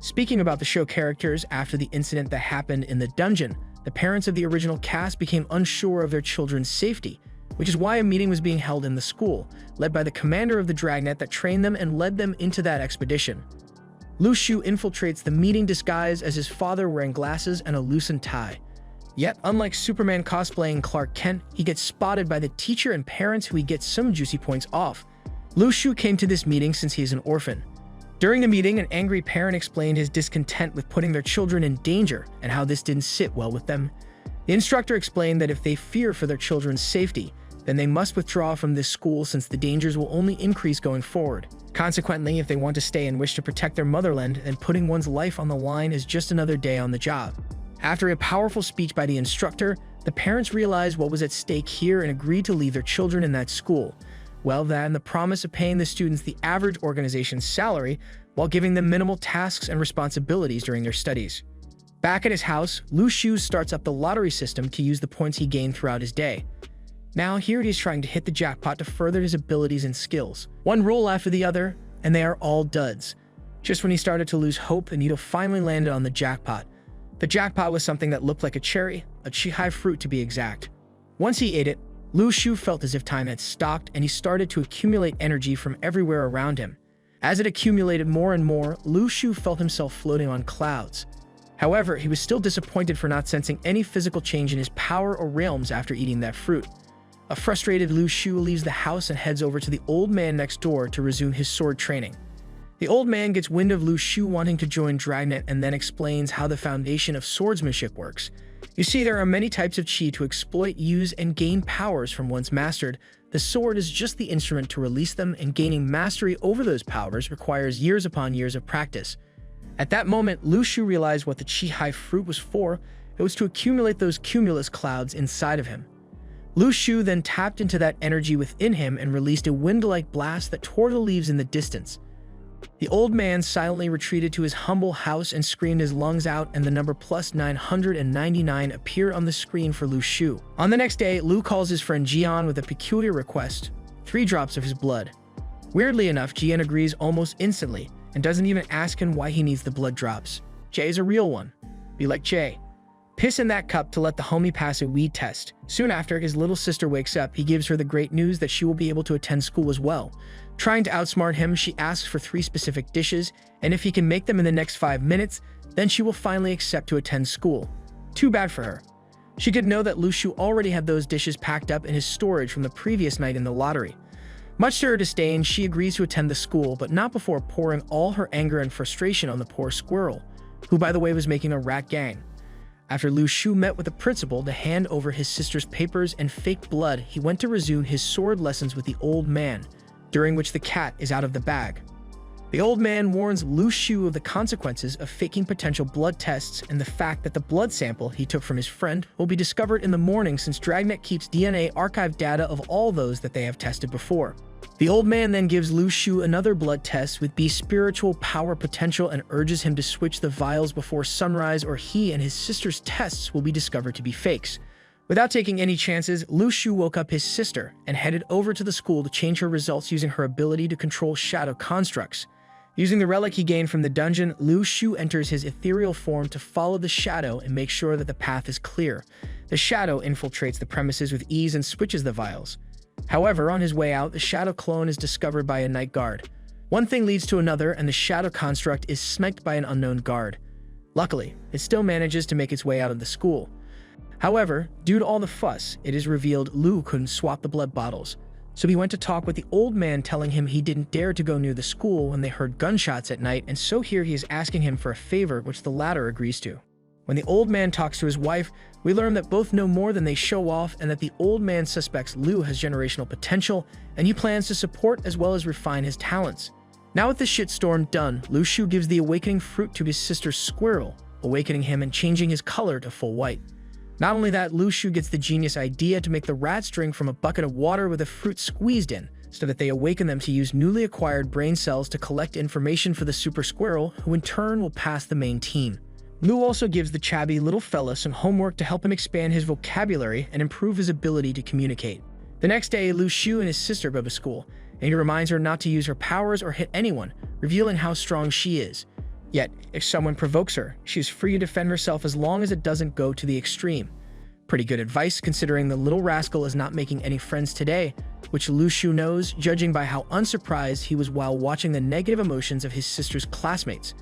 Speaker 1: Speaking about the show characters, after the incident that happened in the dungeon, the parents of the original cast became unsure of their children's safety, which is why a meeting was being held in the school, led by the commander of the Dragnet that trained them and led them into that expedition. Lu Shu infiltrates the meeting disguised as his father, wearing glasses and a loosened tie. Yet, unlike Superman cosplaying Clark Kent, he gets spotted by the teacher and parents, who he gets some juicy points off. Lu Shu came to this meeting since he is an orphan. During the meeting, an angry parent explained his discontent with putting their children in danger and how this didn't sit well with them. The instructor explained that if they fear for their children's safety, then they must withdraw from this school since the dangers will only increase going forward. Consequently, if they want to stay and wish to protect their motherland, then putting one's life on the line is just another day on the job. After a powerful speech by the instructor, the parents realized what was at stake here and agreed to leave their children in that school. Well, that and the promise of paying the students the average organization's salary while giving them minimal tasks and responsibilities during their studies. Back at his house, Lu Shu starts up the lottery system to use the points he gained throughout his day. Now here he is trying to hit the jackpot to further his abilities and skills. One roll after the other, and they are all duds. Just when he started to lose hope, the needle finally landed on the jackpot. The jackpot was something that looked like a cherry, a chihai fruit to be exact. Once he ate it, Lu Shu felt as if time had stopped, and he started to accumulate energy from everywhere around him. As it accumulated more and more, Lu Shu felt himself floating on clouds. However, he was still disappointed for not sensing any physical change in his power or realms after eating that fruit. A frustrated Lu Shu leaves the house and heads over to the old man next door to resume his sword training. The old man gets wind of Lu Shu wanting to join Dragnet and then explains how the foundation of swordsmanship works. You see, there are many types of chi to exploit, use, and gain powers from once mastered. The sword is just the instrument to release them, and gaining mastery over those powers requires years upon years of practice. At that moment, Lu Shu realized what the Chihai fruit was for. It was to accumulate those cumulus clouds inside of him. Lu Shu then tapped into that energy within him and released a wind-like blast that tore the leaves in the distance. The old man silently retreated to his humble house and screamed his lungs out, and the number +999 appeared on the screen for Lu Shu. On the next day, Lu calls his friend Jian with a peculiar request: 3 drops of his blood. Weirdly enough, Jian agrees almost instantly and doesn't even ask him why he needs the blood drops. Jay is a real one. Be like Jay. Piss in that cup to let the homie pass a weed test. Soon after, his little sister wakes up. He gives her the great news that she will be able to attend school as well. Trying to outsmart him, she asks for 3 specific dishes, and if he can make them in the next 5 minutes, then she will finally accept to attend school. Too bad for her. She did know that Lu Shu already had those dishes packed up in his storage from the previous night in the lottery. Much to her disdain, she agrees to attend the school, but not before pouring all her anger and frustration on the poor squirrel, who by the way was making a rat gang. After Lu Shu met with the principal to hand over his sister's papers and fake blood, he went to resume his sword lessons with the old man, during which the cat is out of the bag. The old man warns Lu Shu of the consequences of faking potential blood tests and the fact that the blood sample he took from his friend will be discovered in the morning since Dragnet keeps DNA archive data of all those that they have tested before. The old man then gives Lu Shu another blood test with B's spiritual power potential and urges him to switch the vials before sunrise or he and his sister's tests will be discovered to be fakes. Without taking any chances, Lu Shu woke up his sister and headed over to the school to change her results using her ability to control shadow constructs. Using the relic he gained from the dungeon, Lu Shu enters his ethereal form to follow the shadow and make sure that the path is clear. The shadow infiltrates the premises with ease and switches the vials. However, on his way out, the shadow clone is discovered by a night guard. One thing leads to another, and the shadow construct is sniped by an unknown guard. Luckily, it still manages to make its way out of the school. However, due to all the fuss, it is revealed Lu couldn't swap the blood bottles. So he went to talk with the old man, telling him he didn't dare to go near the school when they heard gunshots at night, and so here he is asking him for a favor, which the latter agrees to. When the old man talks to his wife, we learn that both know more than they show off and that the old man suspects Lu has generational potential, and he plans to support as well as refine his talents. Now with the shitstorm done, Lu Shu gives the awakening fruit to his sister's squirrel, awakening him and changing his color to full white. Not only that, Lu Shu gets the genius idea to make the rats drink from a bucket of water with the fruit squeezed in, so that they awaken them to use newly acquired brain cells to collect information for the super squirrel, who in turn will pass the main team. Lu also gives the chubby little fella some homework to help him expand his vocabulary and improve his ability to communicate. The next day, Lu Shu and his sister go to school, and he reminds her not to use her powers or hit anyone, revealing how strong she is. Yet, if someone provokes her, she is free to defend herself as long as it doesn't go to the extreme. Pretty good advice considering the little rascal is not making any friends today, which Lu Shu knows, judging by how unsurprised he was while watching the negative emotions of his sister's classmates.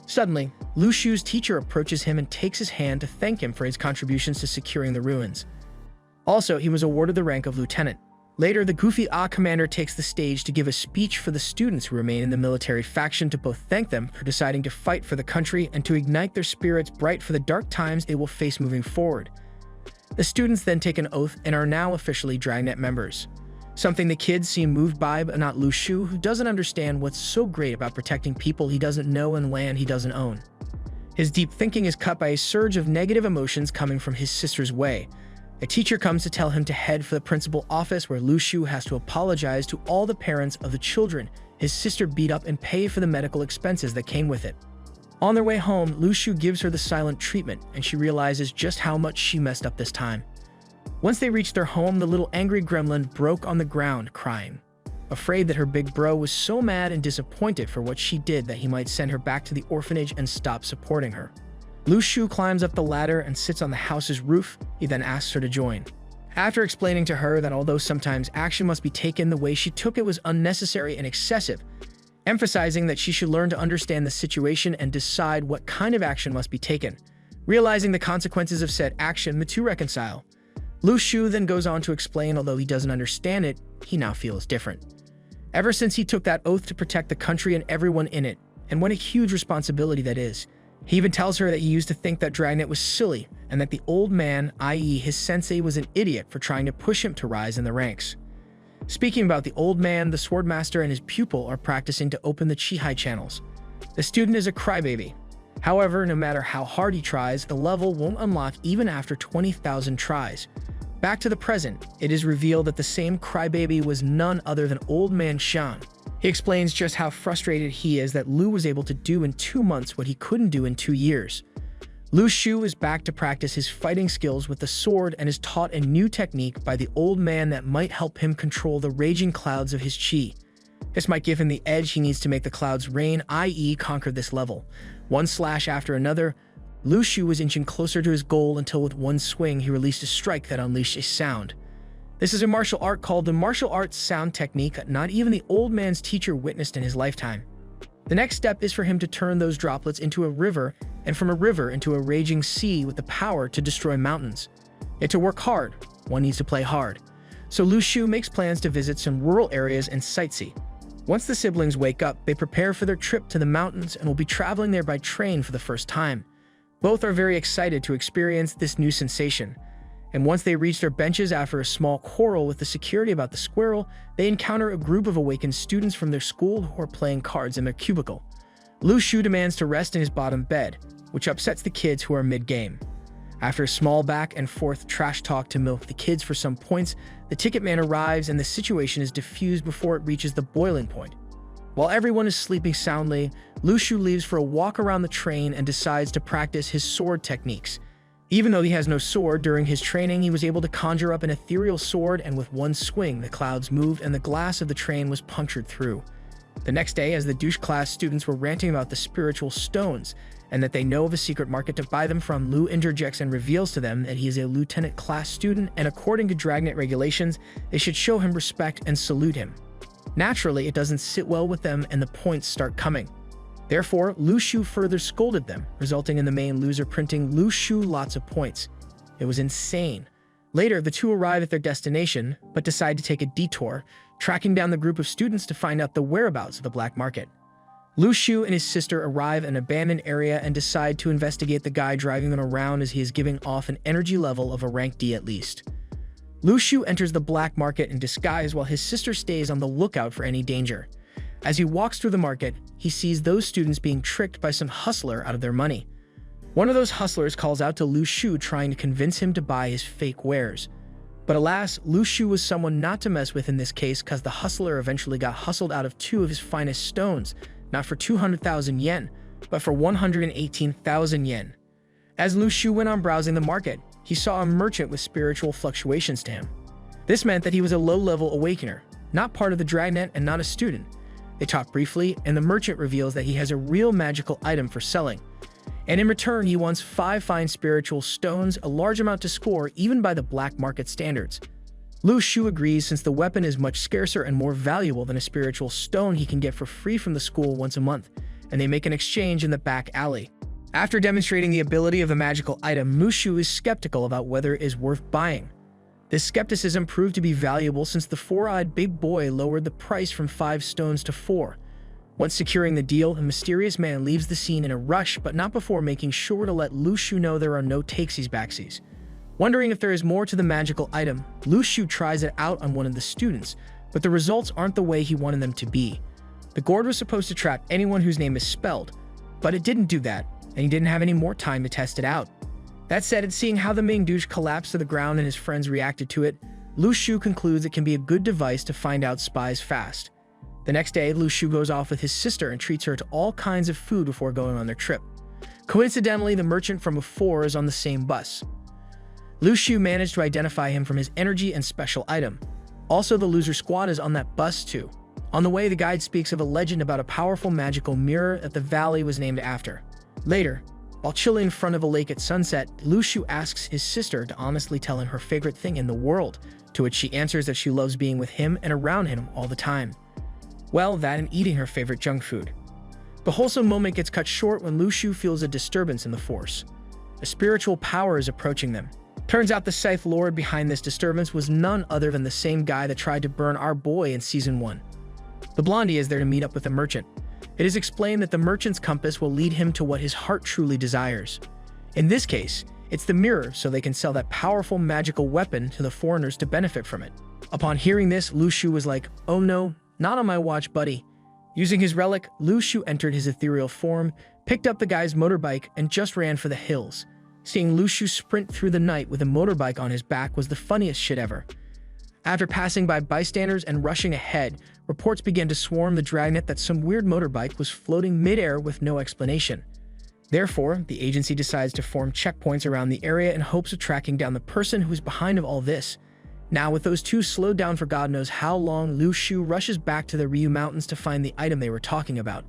Speaker 1: Suddenly, Lu Shu's teacher approaches him and takes his hand to thank him for his contributions to securing the ruins. Also, he was awarded the rank of lieutenant. Later, the goofy commander takes the stage to give a speech for the students who remain in the military faction to both thank them for deciding to fight for the country and to ignite their spirits bright for the dark times they will face moving forward. The students then take an oath and are now officially Dragnet members. Something the kids seem moved by, but not Lu Shu, who doesn't understand what's so great about protecting people he doesn't know and land he doesn't own. His deep thinking is cut by a surge of negative emotions coming from his sister's way. A teacher comes to tell him to head for the principal office, where Lu Shu has to apologize to all the parents of the children his sister beat up and pay for the medical expenses that came with it. On their way home, Lu Shu gives her the silent treatment, and she realizes just how much she messed up this time. Once they reach their home, the little angry gremlin broke on the ground, crying, afraid that her big bro was so mad and disappointed for what she did that he might send her back to the orphanage and stop supporting her. Lu Shu climbs up the ladder and sits on the house's roof. He then asks her to join. After explaining to her that although sometimes action must be taken, the way she took it was unnecessary and excessive, emphasizing that she should learn to understand the situation and decide what kind of action must be taken. Realizing the consequences of said action, the two reconcile. Lu Shu then goes on to explain, although he doesn't understand it, he now feels different. Ever since he took that oath to protect the country and everyone in it, and what a huge responsibility that is. He even tells her that he used to think that Dragnet was silly, and that the old man, i.e. his sensei, was an idiot for trying to push him to rise in the ranks. Speaking about the old man, the swordmaster and his pupil are practicing to open the Chi-Hai channels. The student is a crybaby. However, no matter how hard he tries, the level won't unlock even after 20,000 tries. Back to the present, it is revealed that the same crybaby was none other than Old Man Shan. He explains just how frustrated he is that Lu was able to do in 2 months what he couldn't do in 2 years. Lu Shu is back to practice his fighting skills with the sword and is taught a new technique by the old man that might help him control the raging clouds of his chi. This might give him the edge he needs to make the clouds rain, i.e. conquer this level. One slash after another, Lu Shu was inching closer to his goal until with one swing he released a strike that unleashed a sound. This is a martial art called the martial arts sound technique that not even the old man's teacher witnessed in his lifetime. The next step is for him to turn those droplets into a river, and from a river into a raging sea with the power to destroy mountains. Yet to work hard, one needs to play hard. So Lu Shu makes plans to visit some rural areas and sightsee. Once the siblings wake up, they prepare for their trip to the mountains and will be traveling there by train for the first time. Both are very excited to experience this new sensation. And once they reach their benches after a small quarrel with the security about the squirrel, they encounter a group of awakened students from their school who are playing cards in their cubicle. Lu Shu demands to rest in his bottom bed, which upsets the kids who are mid-game. After a small back and forth trash talk to milk the kids for some points, the ticket man arrives and the situation is diffused before it reaches the boiling point. While everyone is sleeping soundly, Lu Shu leaves for a walk around the train and decides to practice his sword techniques. Even though he has no sword, during his training he was able to conjure up an ethereal sword, and with one swing the clouds moved and the glass of the train was punctured through. The next day, as the douche class students were ranting about the spiritual stones and that they know of a secret market to buy them from, Lu interjects and reveals to them that he is a lieutenant class student and according to Dragnet regulations, they should show him respect and salute him. Naturally, it doesn't sit well with them and the points start coming. Therefore, Lu Shu further scolded them, resulting in the main loser printing Lu Shu lots of points. It was insane. Later, the two arrive at their destination, but decide to take a detour, tracking down the group of students to find out the whereabouts of the black market. Lu Shu and his sister arrive at an abandoned area and decide to investigate the guy driving them around as he is giving off an energy level of a rank D at least. Lu Shu enters the black market in disguise while his sister stays on the lookout for any danger. As he walks through the market, he sees those students being tricked by some hustler out of their money. One of those hustlers calls out to Lu Shu trying to convince him to buy his fake wares. But alas, Lu Shu was someone not to mess with in this case because the hustler eventually got hustled out of two of his finest stones, not for 200,000 yen, but for 118,000 yen. As Lu Shu went on browsing the market, he saw a merchant with spiritual fluctuations to him. This meant that he was a low-level awakener, not part of the Dragnet and not a student. They talk briefly, and the merchant reveals that he has a real magical item for selling. And in return, he wants 5 fine spiritual stones, a large amount to score even by the black market standards. Lu Shu agrees since the weapon is much scarcer and more valuable than a spiritual stone he can get for free from the school once a month, and they make an exchange in the back alley. After demonstrating the ability of the magical item, Lu Shu is skeptical about whether it is worth buying. This skepticism proved to be valuable since the four-eyed big boy lowered the price from 5 stones to 4. Once securing the deal, the mysterious man leaves the scene in a rush, but not before making sure to let Lu Shu know there are no takesies-backsies. Wondering if there is more to the magical item, Lu Shu tries it out on one of the students, but the results aren't the way he wanted them to be. The gourd was supposed to trap anyone whose name is spelled, but it didn't do that, and he didn't have any more time to test it out. That said, and seeing how the main douche collapsed to the ground and his friends reacted to it, Lu Shu concludes it can be a good device to find out spies fast. The next day, Lu Shu goes off with his sister and treats her to all kinds of food before going on their trip. Coincidentally, the merchant from before is on the same bus. Lu Shu managed to identify him from his energy and special item. Also, the loser squad is on that bus too. On the way, the guide speaks of a legend about a powerful magical mirror that the valley was named after. Later, while chilling in front of a lake at sunset, Lu Shu asks his sister to honestly tell him her favorite thing in the world, to which she answers that she loves being with him and around him all the time. Well, that and eating her favorite junk food. The wholesome moment gets cut short when Lu Shu feels a disturbance in the force. A spiritual power is approaching them. Turns out the Scythe Lord behind this disturbance was none other than the same guy that tried to burn our boy in Season 1. The blondie is there to meet up with the merchant. It is explained that the merchant's compass will lead him to what his heart truly desires. In this case, it's the mirror, so they can sell that powerful magical weapon to the foreigners to benefit from it. Upon hearing this, Lu Shu was like, "Oh no, not on my watch, buddy." Using his relic, Lu Shu entered his ethereal form, picked up the guy's motorbike, and just ran for the hills. Seeing Lu Shu sprint through the night with a motorbike on his back was the funniest shit ever. After passing by bystanders and rushing ahead, reports began to swarm the Dragnet that some weird motorbike was floating mid-air with no explanation. Therefore, the agency decides to form checkpoints around the area in hopes of tracking down the person who is behind of all this. Now, with those two slowed down for God knows how long, Lu Shu rushes back to the Ryu Mountains to find the item they were talking about.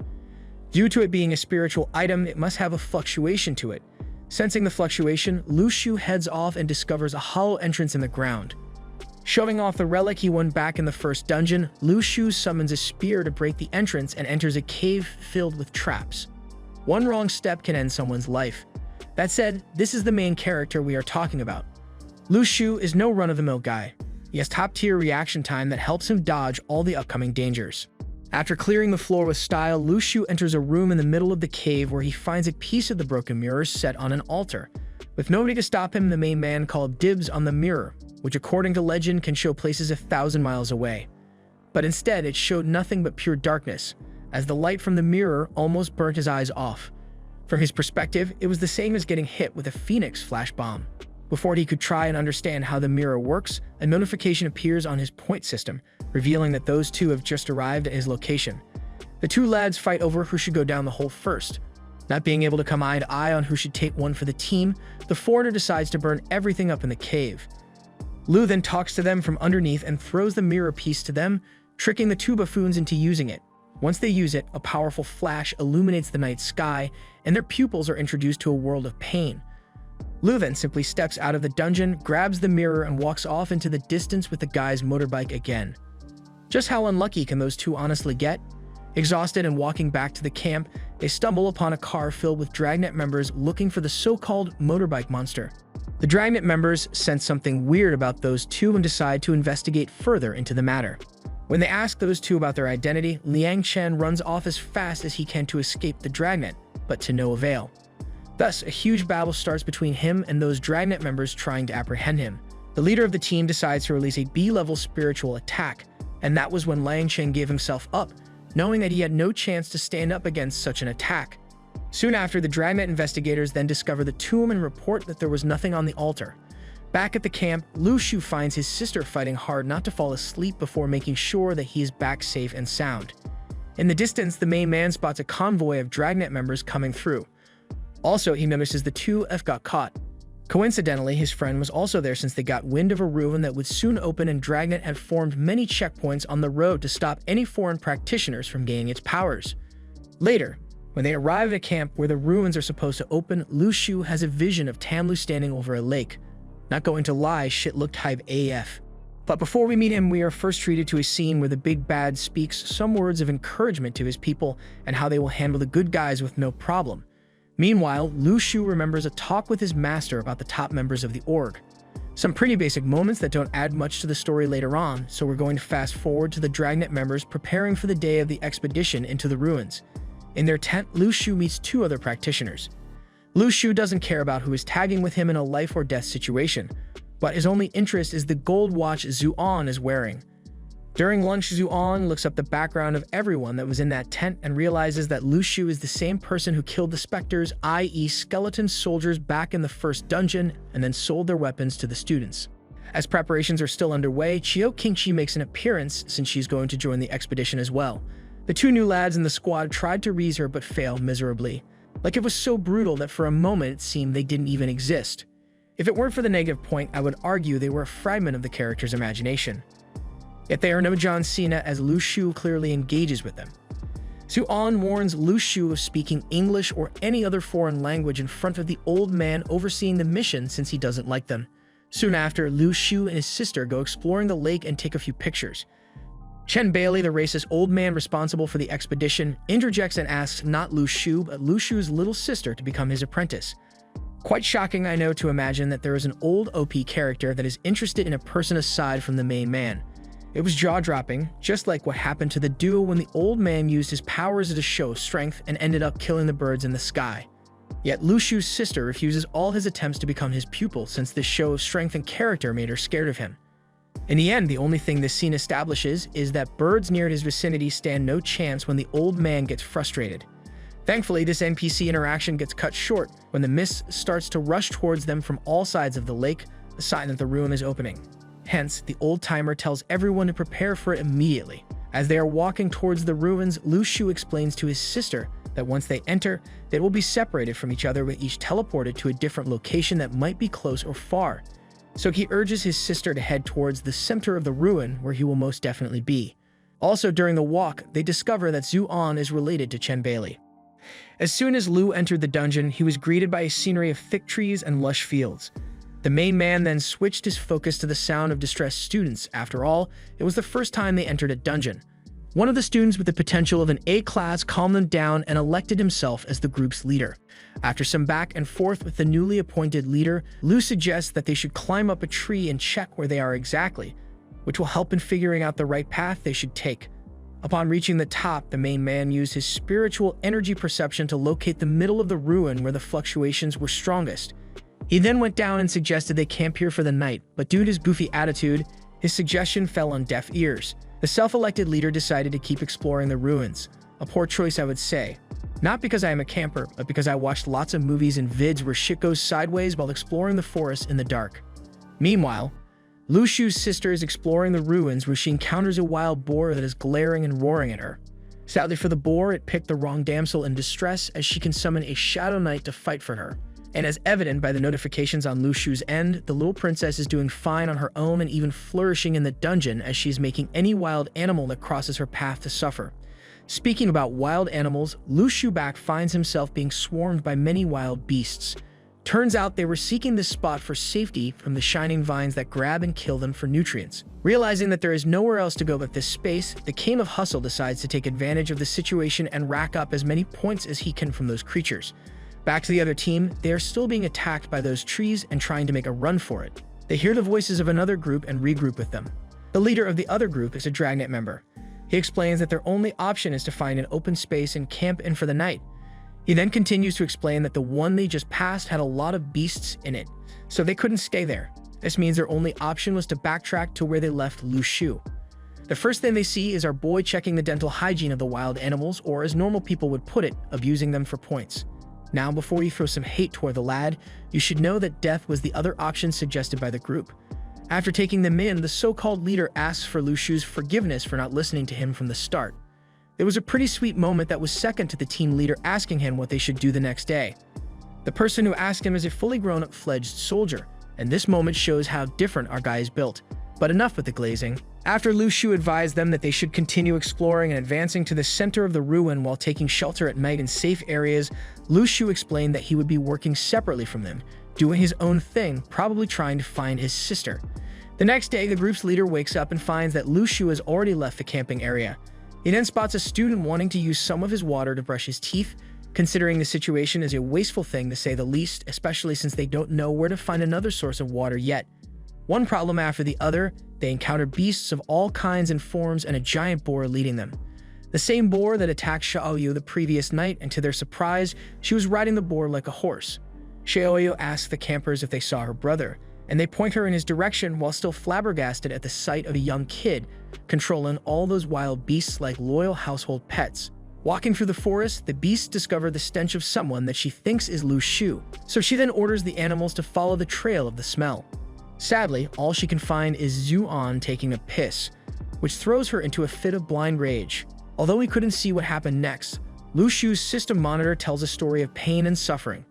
Speaker 1: Due to it being a spiritual item, it must have a fluctuation to it. Sensing the fluctuation, Lu Shu heads off and discovers a hollow entrance in the ground. Shoving off the relic he won back in the first dungeon, Lu Shu summons a spear to break the entrance and enters a cave filled with traps. One wrong step can end someone's life. That said, this is the main character we are talking about. Lu Shu is no run-of-the-mill guy. He has top-tier reaction time that helps him dodge all the upcoming dangers. After clearing the floor with style, Lu Shu enters a room in the middle of the cave where he finds a piece of the broken mirror set on an altar. With nobody to stop him, the main man called dibs on the mirror, which according to legend can show places 1,000 miles away. But instead, it showed nothing but pure darkness, as the light from the mirror almost burnt his eyes off. From his perspective, it was the same as getting hit with a Phoenix flash bomb. Before he could try and understand how the mirror works, a notification appears on his point system, revealing that those two have just arrived at his location. The two lads fight over who should go down the hole first. Not being able to come eye to eye on who should take one for the team, the foreigner decides to burn everything up in the cave. Lu then talks to them from underneath and throws the mirror piece to them, tricking the two buffoons into using it. Once they use it, a powerful flash illuminates the night sky, and their pupils are introduced to a world of pain. Lu then simply steps out of the dungeon, grabs the mirror, and walks off into the distance with the guy's motorbike again. Just how unlucky can those two honestly get? Exhausted and walking back to the camp, they stumble upon a car filled with Dragnet members looking for the so-called motorbike monster. The Dragnet members sense something weird about those two and decide to investigate further into the matter. When they ask those two about their identity, Liang Chen runs off as fast as he can to escape the Dragnet, but to no avail. Thus, a huge battle starts between him and those Dragnet members trying to apprehend him. The leader of the team decides to release a B-level spiritual attack, and that was when Liang Chen gave himself up, knowing that he had no chance to stand up against such an attack. Soon after, the Dragnet investigators then discover the tomb and report that there was nothing on the altar. Back at the camp, Lu Shu finds his sister fighting hard not to fall asleep before making sure that he is back safe and sound. In the distance, the main man spots a convoy of Dragnet members coming through. Also, he notices the two got caught. Coincidentally, his friend was also there since they got wind of a ruin that would soon open, and Dragnet had formed many checkpoints on the road to stop any foreign practitioners from gaining its powers. Later, when they arrive at a camp where the ruins are supposed to open, Lu Shu has a vision of Tamlu standing over a lake. Not going to lie, shit looked hype AF. But before we meet him, we are first treated to a scene where the big bad speaks some words of encouragement to his people and how they will handle the good guys with no problem. Meanwhile, Lu Shu remembers a talk with his master about the top members of the org. Some pretty basic moments that don't add much to the story later on, so we're going to fast forward to the Dragnet members preparing for the day of the expedition into the ruins. In their tent, Lu Shu meets two other practitioners. Lu Shu doesn't care about who is tagging with him in a life or death situation, but his only interest is the gold watch Zhuan is wearing. During lunch, Zhuan looks up the background of everyone that was in that tent and realizes that Lu Shu is the same person who killed the Spectres, i.e. skeleton soldiers, back in the first dungeon and then sold their weapons to the students. As preparations are still underway, Chiao Qingqi makes an appearance since she's going to join the expedition as well. The two new lads in the squad tried to raise her but fail miserably. Like it was so brutal that for a moment it seemed they didn't even exist. If it weren't for the negative point, I would argue they were a fragment of the character's imagination. Yet they are no John Cena, as Lu Shu clearly engages with them. Zhuan warns Lu Shu of speaking English or any other foreign language in front of the old man overseeing the mission since he doesn't like them. Soon after, Lu Shu and his sister go exploring the lake and take a few pictures. Chen Bailey, the racist old man responsible for the expedition, interjects and asks not Lu Shu, but Lu Shu's little sister to become his apprentice. Quite shocking, I know, to imagine that there is an old OP character that is interested in a person aside from the main man. It was jaw-dropping, just like what happened to the duo when the old man used his powers as a show of strength and ended up killing the birds in the sky. Yet Lu Shu's sister refuses all his attempts to become his pupil since this show of strength and character made her scared of him. In the end, the only thing this scene establishes is that birds near his vicinity stand no chance when the old man gets frustrated. Thankfully, this NPC interaction gets cut short when the mist starts to rush towards them from all sides of the lake, a sign that the ruin is opening. Hence, the old-timer tells everyone to prepare for it immediately. As they are walking towards the ruins, Lu Shu explains to his sister that once they enter, they will be separated from each other with each teleported to a different location that might be close or far. So he urges his sister to head towards the center of the ruin where he will most definitely be. Also, during the walk, they discover that Zhuan is related to Chen Bailey. As soon as Lu entered the dungeon, he was greeted by a scenery of thick trees and lush fields. The main man then switched his focus to the sound of distressed students. After all, it was the first time they entered a dungeon. One of the students with the potential of an A-class calmed them down and elected himself as the group's leader. After some back and forth with the newly appointed leader, Lu suggests that they should climb up a tree and check where they are exactly, which will help in figuring out the right path they should take. Upon reaching the top, the main man used his spiritual energy perception to locate the middle of the ruin where the fluctuations were strongest. He then went down and suggested they camp here for the night, but due to his goofy attitude, his suggestion fell on deaf ears. The self-elected leader decided to keep exploring the ruins. A poor choice, I would say. Not because I am a camper, but because I watched lots of movies and vids where shit goes sideways while exploring the forest in the dark. Meanwhile, Lu Shu's sister is exploring the ruins where she encounters a wild boar that is glaring and roaring at her. Sadly for the boar, it picked the wrong damsel in distress, as she can summon a shadow knight to fight for her. And as evident by the notifications on Lu Shu's end, the little princess is doing fine on her own and even flourishing in the dungeon, as she is making any wild animal that crosses her path to suffer. Speaking about wild animals, Lu Shu back finds himself being swarmed by many wild beasts. Turns out they were seeking this spot for safety from the shining vines that grab and kill them for nutrients. Realizing that there is nowhere else to go but this space, the King of Hustle decides to take advantage of the situation and rack up as many points as he can from those creatures. Back to the other team, they are still being attacked by those trees and trying to make a run for it. They hear the voices of another group and regroup with them. The leader of the other group is a Dragnet member. He explains that their only option is to find an open space and camp in for the night. He then continues to explain that the one they just passed had a lot of beasts in it, so they couldn't stay there. This means their only option was to backtrack to where they left Lu Shu. The first thing they see is our boy checking the dental hygiene of the wild animals, or as normal people would put it, abusing them for points. Now, before you throw some hate toward the lad, you should know that death was the other option suggested by the group. After taking them in, the so-called leader asks for Lu Shu's forgiveness for not listening to him from the start. There was a pretty sweet moment that was second to the team leader asking him what they should do the next day. The person who asked him is a fully grown-up fledged soldier, and this moment shows how different our guy is built. But enough with the glazing. After Lu Shu advised them that they should continue exploring and advancing to the center of the ruin while taking shelter at night in safe areas, Lu Shu explained that he would be working separately from them, doing his own thing, probably trying to find his sister. The next day, the group's leader wakes up and finds that Lu Shu has already left the camping area. He then spots a student wanting to use some of his water to brush his teeth, considering the situation as a wasteful thing to say the least, especially since they don't know where to find another source of water yet. One problem after the other, they encounter beasts of all kinds and forms and a giant boar leading them. The same boar that attacked Xiaoyu the previous night, and to their surprise, she was riding the boar like a horse. Xiaoyu asks the campers if they saw her brother, and they point her in his direction while still flabbergasted at the sight of a young kid controlling all those wild beasts like loyal household pets. Walking through the forest, the beasts discover the stench of someone that she thinks is Lu Shu, so she then orders the animals to follow the trail of the smell. Sadly, all she can find is Zhu-an taking a piss, which throws her into a fit of blind rage. Although we couldn't see what happened next, Lu Shu's system monitor tells a story of pain and suffering.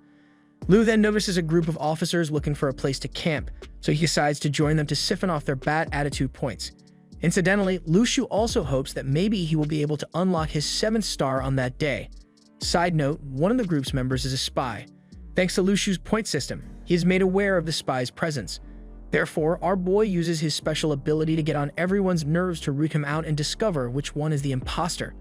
Speaker 1: Lu then notices a group of officers looking for a place to camp, so he decides to join them to siphon off their bad attitude points. Incidentally, Lu Shu also hopes that maybe he will be able to unlock his 7th star on that day. Side note, one of the group's members is a spy. Thanks to Lu Shu's point system, he is made aware of the spy's presence. Therefore, our boy uses his special ability to get on everyone's nerves to root him out and discover which one is the imposter.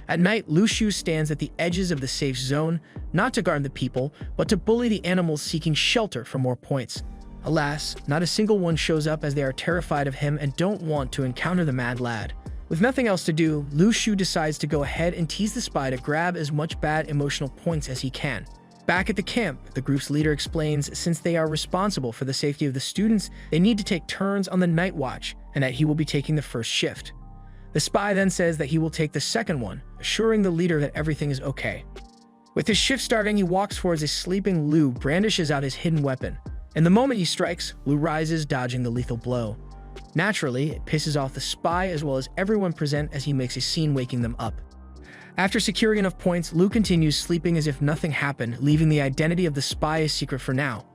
Speaker 1: At night, Lu Shu stands at the edges of the safe zone, not to guard the people, but to bully the animals seeking shelter for more points. Alas, not a single one shows up, as they are terrified of him and don't want to encounter the mad lad. With nothing else to do, Lu Shu decides to go ahead and tease the spy to grab as much bad emotional points as he can. Back at the camp, the group's leader explains since they are responsible for the safety of the students, they need to take turns on the night watch, and that he will be taking the first shift. The spy then says that he will take the second one, assuring the leader that everything is okay. With his shift starting, he walks towards a sleeping Lu, brandishes out his hidden weapon. And the moment he strikes, Lu rises, dodging the lethal blow. Naturally, it pisses off the spy as well as everyone present, as he makes a scene waking them up. After securing enough points, Lu continues sleeping as if nothing happened, leaving the identity of the spy a secret for now.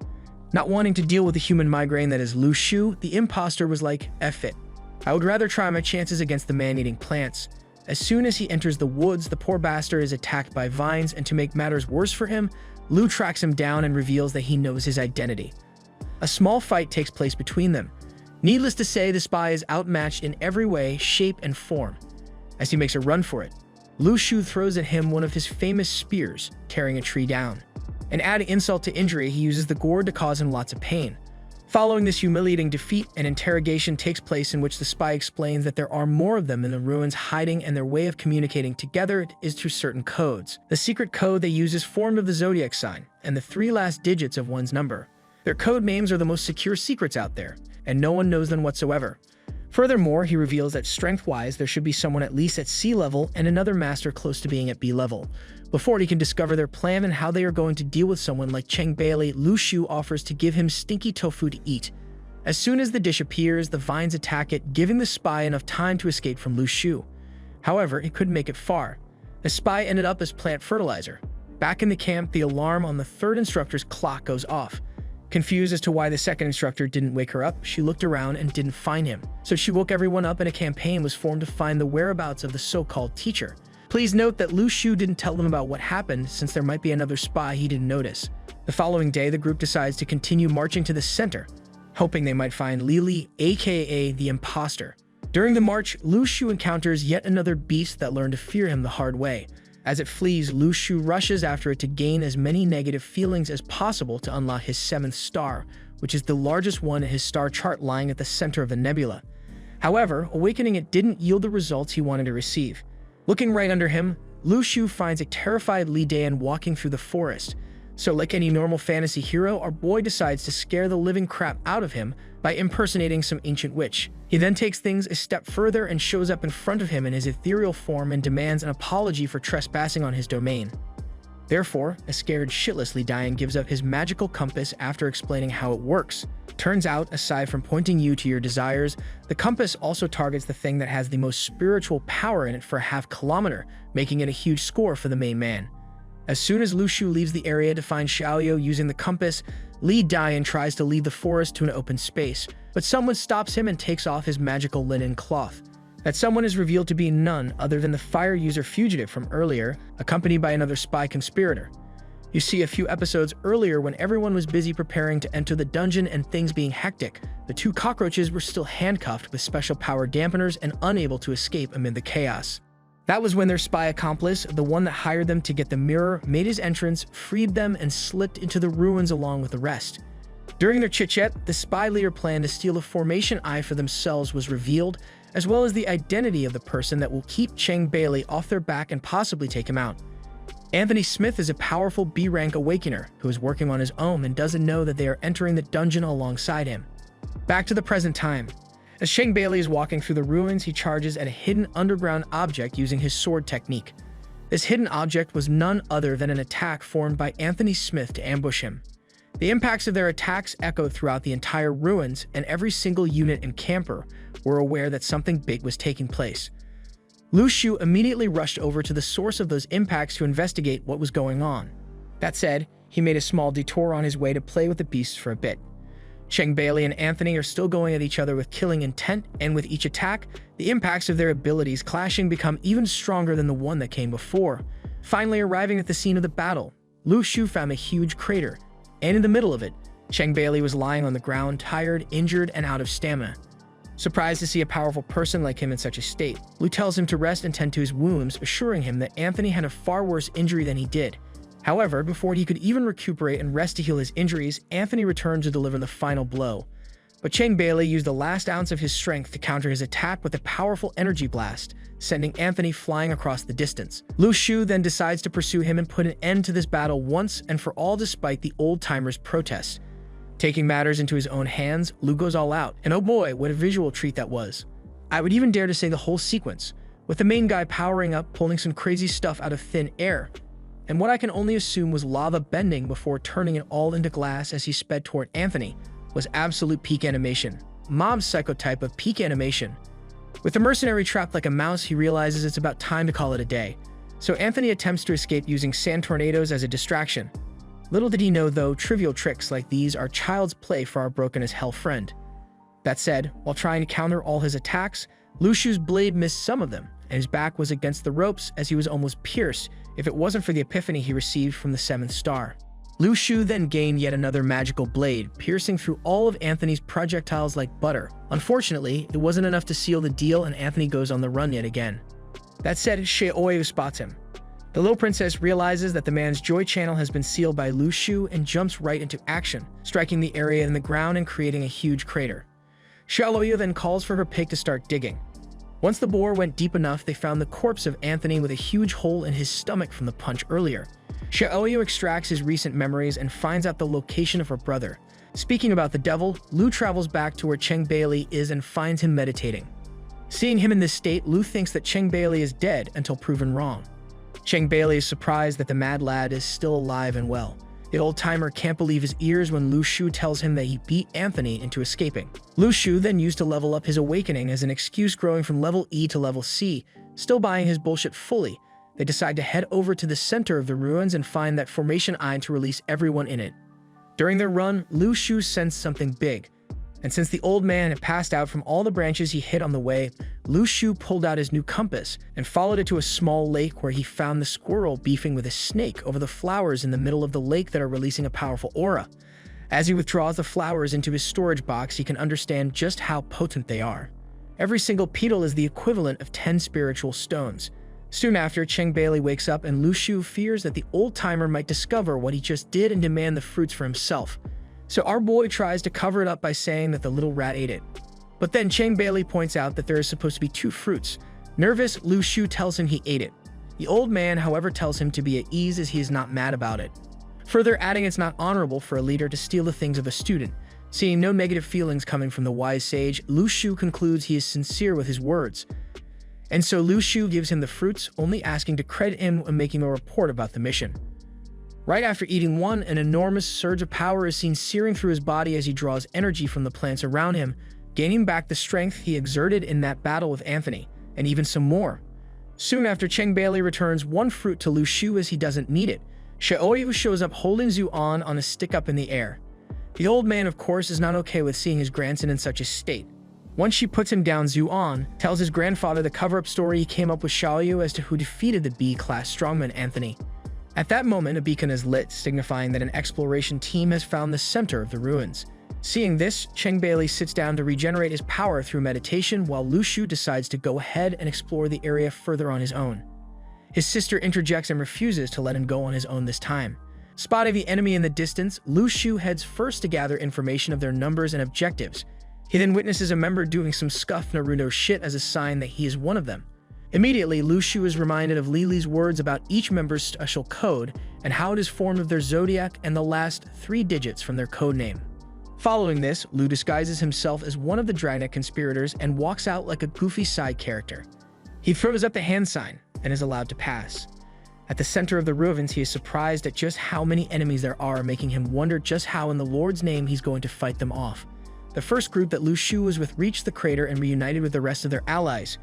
Speaker 1: Not wanting to deal with the human migraine that is Lu Shu, the imposter was like, F it. I would rather try my chances against the man-eating plants. As soon as he enters the woods, the poor bastard is attacked by vines, and to make matters worse for him, Lou tracks him down and reveals that he knows his identity. A small fight takes place between them. Needless to say, the spy is outmatched in every way, shape, and form. As he makes a run for it, Lu Shu throws at him one of his famous spears, tearing a tree down. And adding insult to injury, he uses the gourd to cause him lots of pain. Following this humiliating defeat, an interrogation takes place in which the spy explains that there are more of them in the ruins hiding, and their way of communicating together is through certain codes. The secret code they use is formed of the zodiac sign and the 3 last digits of one's number. Their code names are the most secure secrets out there, and no one knows them whatsoever. Furthermore, he reveals that strength-wise, there should be someone at least at C level and another master close to being at B level. Before he can discover their plan and how they are going to deal with someone like Cheng Bailey, Lu Shu offers to give him stinky tofu to eat. As soon as the dish appears, the vines attack it, giving the spy enough time to escape from Lu Shu. However, he couldn't make it far. The spy ended up as plant fertilizer. Back in the camp, the alarm on the 3rd instructor's clock goes off. Confused as to why the 2nd instructor didn't wake her up, she looked around and didn't find him. So she woke everyone up, and a campaign was formed to find the whereabouts of the so-called teacher. Please note that Lu Shu didn't tell them about what happened, since there might be another spy he didn't notice. The following day, the group decides to continue marching to the center, hoping they might find Lily, aka the imposter. During the march, Lu Shu encounters yet another beast that learned to fear him the hard way. As it flees, Lu Shu rushes after it to gain as many negative feelings as possible to unlock his 7th star, which is the largest one in his star chart, lying at the center of the nebula. However, awakening it didn't yield the results he wanted to receive. Looking right under him, Lu Shu finds a terrified Li Dan walking through the forest. So like any normal fantasy hero, our boy decides to scare the living crap out of him by impersonating some ancient witch. He then takes things a step further and shows up in front of him in his ethereal form and demands an apology for trespassing on his domain. Therefore, a scared shitless Li Dan gives up his magical compass after explaining how it works. Turns out, aside from pointing you to your desires, the compass also targets the thing that has the most spiritual power in it for a half-kilometer, making it a huge score for the main man. As soon as Lu Shu leaves the area to find Xiaoyu using the compass, Li Dan tries to leave the forest to an open space, but someone stops him and takes off his magical linen cloth. That someone is revealed to be none other than the fire user fugitive from earlier, accompanied by another spy conspirator. You see, a few episodes earlier, when everyone was busy preparing to enter the dungeon and things being hectic, the 2 cockroaches were still handcuffed with special power dampeners and unable to escape amid the chaos. That was when their spy accomplice, the one that hired them to get the mirror, made his entrance, freed them, and slipped into the ruins along with the rest. During their chit-chat, the spy leader plan to steal a formation eye for themselves was revealed, as well as the identity of the person that will keep Cheng Bailey off their back and possibly take him out. Anthony Smith is a powerful B-rank awakener who is working on his own and doesn't know that they are entering the dungeon alongside him. Back to the present time. As Cheng Bailey is walking through the ruins, he charges at a hidden underground object using his sword technique. This hidden object was none other than an attack formed by Anthony Smith to ambush him. The impacts of their attacks echoed throughout the entire ruins, and every single unit and camper were aware that something big was taking place. Lu Shu immediately rushed over to the source of those impacts to investigate what was going on. That said, he made a small detour on his way to play with the beasts for a bit. Cheng Bailey and Anthony are still going at each other with killing intent, and with each attack, the impacts of their abilities clashing become even stronger than the one that came before. Finally arriving at the scene of the battle, Lu Shu found a huge crater, and in the middle of it, Cheng Bailey was lying on the ground, tired, injured, and out of stamina. Surprised to see a powerful person like him in such a state, Lu tells him to rest and tend to his wounds, assuring him that Anthony had a far worse injury than he did. However, before he could even recuperate and rest to heal his injuries, Anthony returned to deliver the final blow. But Cheng Bailey used the last ounce of his strength to counter his attack with a powerful energy blast, sending Anthony flying across the distance. Lu Shu then decides to pursue him and put an end to this battle once and for all, despite the old-timers' protests. Taking matters into his own hands, Lu goes all out, and oh boy, what a visual treat that was. I would even dare to say the whole sequence, with the main guy powering up, pulling some crazy stuff out of thin air, and what I can only assume was lava bending before turning it all into glass as he sped toward Anthony, was absolute peak animation. Mob's psychotype of peak animation. With the mercenary trapped like a mouse, he realizes it's about time to call it a day. So Anthony attempts to escape using sand tornadoes as a distraction. Little did he know, though, trivial tricks like these are child's play for our broken-as-hell friend. That said, while trying to counter all his attacks, Lu Shu's blade missed some of them, and his back was against the ropes as he was almost pierced if it wasn't for the epiphany he received from the seventh star. Lu Shu then gained yet another magical blade, piercing through all of Anthony's projectiles like butter. Unfortunately, it wasn't enough to seal the deal, and Anthony goes on the run yet again. That said, Xiaoyu spots him. The little princess realizes that the man's joy channel has been sealed by Lu Shu and jumps right into action, striking the area in the ground and creating a huge crater. Xiaoyu then calls for her pig to start digging. Once the bore went deep enough, they found the corpse of Anthony with a huge hole in his stomach from the punch earlier. Xiaoyu extracts his recent memories and finds out the location of her brother. Speaking about the devil, Lu travels back to where Cheng Bailey is and finds him meditating. Seeing him in this state, Lu thinks that Cheng Bailey is dead until proven wrong. Cheng Bailey is surprised that the mad lad is still alive and well. The old-timer can't believe his ears when Lu Shu tells him that he beat Anthony into escaping. Lu Shu then used to level up his awakening as an excuse, growing from level E to level C. Still buying his bullshit fully, they decide to head over to the center of the ruins and find that Formation I to release everyone in it. During their run, Lu Shu sensed something big, and since the old man had passed out from all the branches he hit on the way, Lu Shu pulled out his new compass and followed it to a small lake where he found the squirrel beefing with a snake over the flowers in the middle of the lake that are releasing a powerful aura. As he withdraws the flowers into his storage box, he can understand just how potent they are. Every single petal is the equivalent of 10 spiritual stones. Soon after, Cheng Bailey wakes up and Lu Shu fears that the old-timer might discover what he just did and demand the fruits for himself. So our boy tries to cover it up by saying that the little rat ate it. But then Cheng Bailey points out that there is supposed to be 2 fruits. Nervous, Lu Shu tells him he ate it. The old man, however, tells him to be at ease as he is not mad about it. Further adding it's not honorable for a leader to steal the things of a student. Seeing no negative feelings coming from the wise sage, Lu Shu concludes he is sincere with his words. And so Lu Shu gives him the fruits, only asking to credit him when making a report about the mission. Right after eating one, an enormous surge of power is seen searing through his body as he draws energy from the plants around him, gaining back the strength he exerted in that battle with Anthony, and even some more. Soon after, Cheng Bailey returns one fruit to Lu Shu as he doesn't need it. Xiaoyu shows up holding Zhu-an on a stick up in the air. The old man, of course, is not okay with seeing his grandson in such a state. Once she puts him down, Zhu-an tells his grandfather the cover-up story he came up with Xiaoyu as to who defeated the B-class strongman Anthony. At that moment, a beacon is lit, signifying that an exploration team has found the center of the ruins. Seeing this, Cheng Bailey sits down to regenerate his power through meditation, while Lu Shu decides to go ahead and explore the area further on his own. His sister interjects and refuses to let him go on his own this time. Spotting the enemy in the distance, Lu Shu heads first to gather information of their numbers and objectives. He then witnesses a member doing some scuff Naruto shit as a sign that he is one of them. Immediately, Lu Shu is reminded of Lily's words about each member's special code and how it is formed of their zodiac and the last 3 digits from their code name. Following this, Lu disguises himself as one of the Dragnet conspirators and walks out like a goofy side character. He throws up the hand sign and is allowed to pass. At the center of the ruins, he is surprised at just how many enemies there are, making him wonder just how in the Lord's name he's going to fight them off. The first group that Lu Shu was with reached the crater and reunited with the rest of their allies.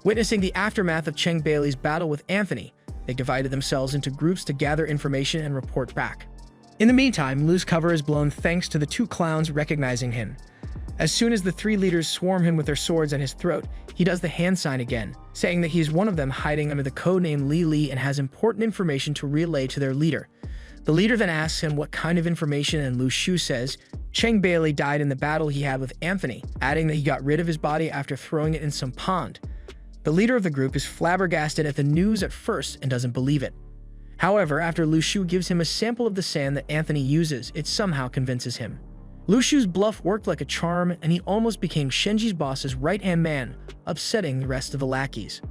Speaker 1: Witnessing the aftermath of Cheng Bailey's battle with Anthony, they divided themselves into groups to gather information and report back. In the meantime, Lu's cover is blown thanks to the 2 clowns recognizing him. As soon as the 3 leaders swarm him with their swords at his throat, he does the hand sign again, saying that he is one of them hiding under the codename Li and has important information to relay to their leader. The leader then asks him what kind of information, and Lu Shu says Cheng Bailey died in the battle he had with Anthony, adding that he got rid of his body after throwing it in some pond. The leader of the group is flabbergasted at the news at first and doesn't believe it. However, after Lu Shu gives him a sample of the sand that Anthony uses, it somehow convinces him. Lu Shu's bluff worked like a charm, and he almost became Shenji's boss's right-hand man, upsetting the rest of the lackeys.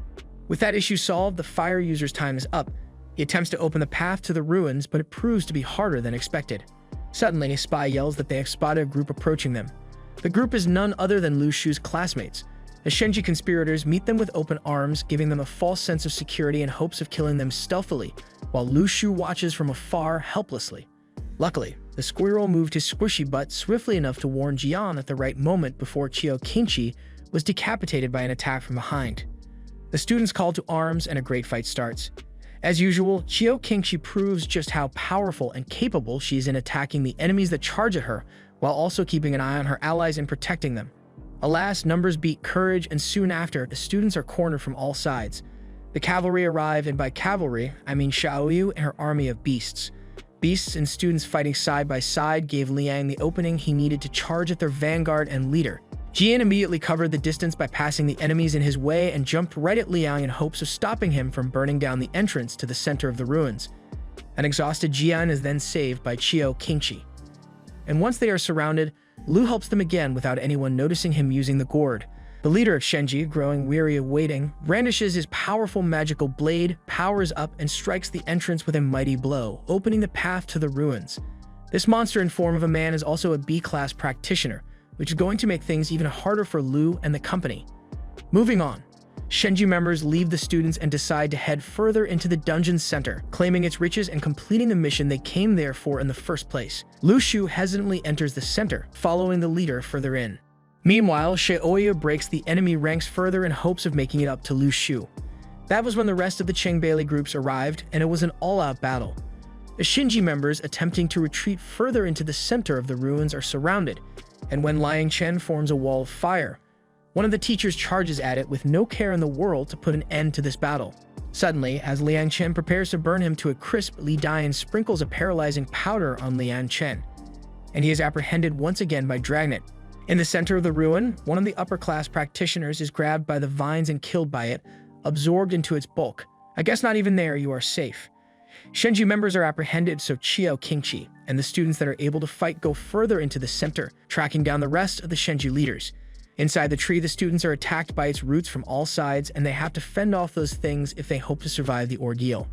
Speaker 1: With that issue solved, the fire user's time is up. He attempts to open the path to the ruins, but it proves to be harder than expected. Suddenly, a spy yells that they have spotted a group approaching them. The group is none other than Lu Shu's classmates. The Shenji conspirators meet them with open arms, giving them a false sense of security in hopes of killing them stealthily, while Lu Shu watches from afar helplessly. Luckily, the squirrel moved his squishy butt swiftly enough to warn Jian at the right moment before Chio Kinchi was decapitated by an attack from behind. The students call to arms and a great fight starts. As usual, Chio Kinchi proves just how powerful and capable she is in attacking the enemies that charge at her, while also keeping an eye on her allies and protecting them. Alas, numbers beat courage, and soon after, the students are cornered from all sides. The cavalry arrive, and by cavalry, I mean Xiaoyu and her army of beasts. Beasts and students fighting side by side gave Liang the opening he needed to charge at their vanguard and leader. Jian immediately covered the distance by passing the enemies in his way and jumped right at Liang in hopes of stopping him from burning down the entrance to the center of the ruins. An exhausted Jian is then saved by Qiao Qingqi. And once they are surrounded, Lu helps them again without anyone noticing him using the gourd. The leader of Shenji, growing weary of waiting, brandishes his powerful magical blade, powers up, and strikes the entrance with a mighty blow, opening the path to the ruins. This monster in form of a man is also a B-class practitioner, which is going to make things even harder for Lu and the company. Moving on, Shenji members leave the students and decide to head further into the dungeon center, claiming its riches and completing the mission they came there for in the first place. Lu Shu hesitantly enters the center, following the leader further in. Meanwhile, Xiaoyu breaks the enemy ranks further in hopes of making it up to Lu Shu. That was when the rest of the Qingbaili groups arrived, and it was an all-out battle. The Shinji members attempting to retreat further into the center of the ruins are surrounded, and when Liang Chen forms a wall of fire, one of the teachers charges at it with no care in the world to put an end to this battle. Suddenly, as Liang Chen prepares to burn him to a crisp, Li Dian sprinkles a paralyzing powder on Liang Chen, and he is apprehended once again by Dragnet. In the center of the ruin, one of the upper-class practitioners is grabbed by the vines and killed by it, absorbed into its bulk. I guess not even there you are safe. Shenji members are apprehended, so Qiao Qingqi and the students that are able to fight go further into the center, tracking down the rest of the Shenji leaders. Inside the tree, the students are attacked by its roots from all sides, and they have to fend off those things if they hope to survive the ordeal.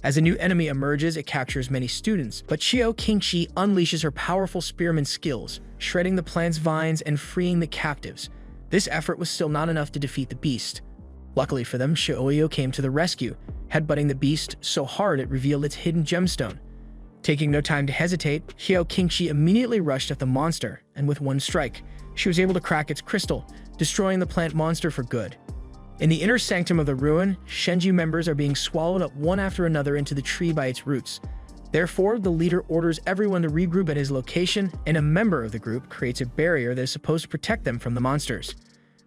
Speaker 1: As a new enemy emerges, it captures many students, but Qiao Qingqi unleashes her powerful spearman skills, shredding the plant's vines and freeing the captives. This effort was still not enough to defeat the beast. Luckily for them, Xiaoyu came to the rescue, headbutting the beast so hard it revealed its hidden gemstone. Taking no time to hesitate, Qiao Qingqi immediately rushed at the monster, and with one strike, she was able to crack its crystal, destroying the plant monster for good. In the inner sanctum of the ruin, Shenji members are being swallowed up one after another into the tree by its roots. Therefore, the leader orders everyone to regroup at his location, and a member of the group creates a barrier that is supposed to protect them from the monsters.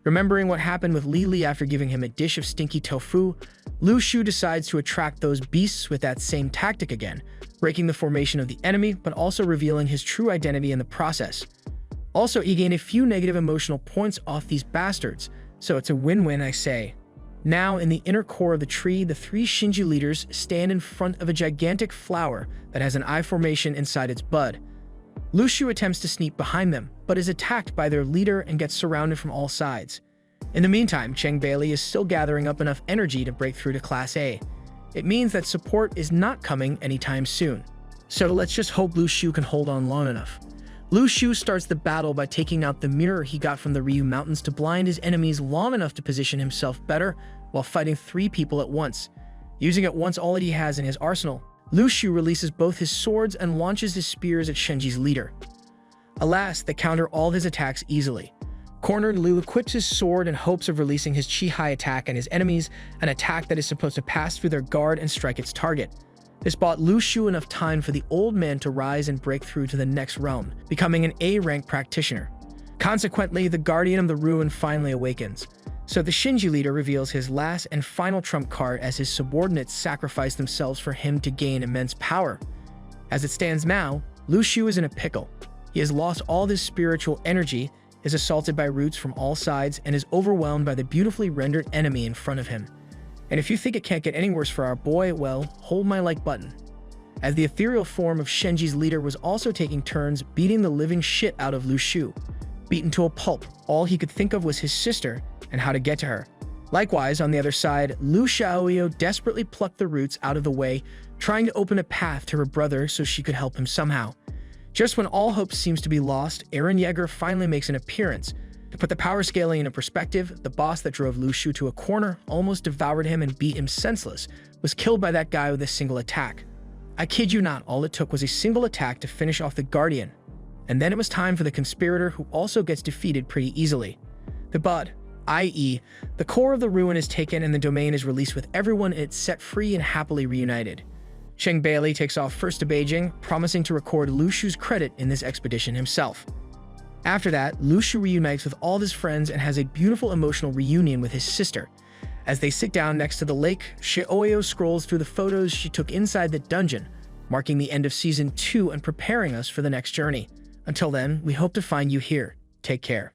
Speaker 1: Remembering what happened with Li Li after giving him a dish of stinky tofu, Lu Shu decides to attract those beasts with that same tactic again, breaking the formation of the enemy, but also revealing his true identity in the process. Also, he gained a few negative emotional points off these bastards, so it's a win-win, I say. Now, in the inner core of the tree, the three Shinji leaders stand in front of a gigantic flower that has an eye formation inside its bud. Lu Shu attempts to sneak behind them, but is attacked by their leader and gets surrounded from all sides. In the meantime, Qingbaili is still gathering up enough energy to break through to Class A. It means that support is not coming anytime soon. So let's just hope Lu Shu can hold on long enough. Lu Shu starts the battle by taking out the mirror he got from the Ryu Mountains to blind his enemies long enough to position himself better while fighting 3 people at once. Using at once all that he has in his arsenal, Lu Shu releases both his swords and launches his spears at Shenji's leader. Alas, they counter all his attacks easily. Cornered, Lu equips his sword in hopes of releasing his Chi-Hai attack at his enemies, an attack that is supposed to pass through their guard and strike its target. This bought Lu Shu enough time for the old man to rise and break through to the next realm, becoming an A-rank practitioner. Consequently, the Guardian of the Ruin finally awakens. So the Shinji leader reveals his last and final trump card as his subordinates sacrifice themselves for him to gain immense power. As it stands now, Lu Shu is in a pickle. He has lost all his spiritual energy, is assaulted by roots from all sides, and is overwhelmed by the beautifully rendered enemy in front of him. And if you think it can't get any worse for our boy, well, hold my like button. As the ethereal form of Shenji's leader was also taking turns beating the living shit out of Lu Shu. Beaten to a pulp, all he could think of was his sister and how to get to her. Likewise, on the other side, Lu Xiaoyu desperately plucked the roots out of the way, trying to open a path to her brother so she could help him somehow. Just when all hope seems to be lost, Eren Yeager finally makes an appearance. To put the power scaling into perspective, the boss that drove Lu Shu to a corner, almost devoured him and beat him senseless, was killed by that guy with a single attack. I kid you not, all it took was a single attack to finish off the Guardian. And then it was time for the conspirator, who also gets defeated pretty easily. The Bud, i.e., the core of the ruin, is taken and the domain is released with everyone in it set free and happily reunited. Qingbaili takes off first to Beijing, promising to record Lu Shu's credit in this expedition himself. After that, Lushu reunites with all of his friends and has a beautiful emotional reunion with his sister. As they sit down next to the lake, Shioyo scrolls through the photos she took inside the dungeon, marking the end of Season 2 and preparing us for the next journey. Until then, we hope to find you here. Take care.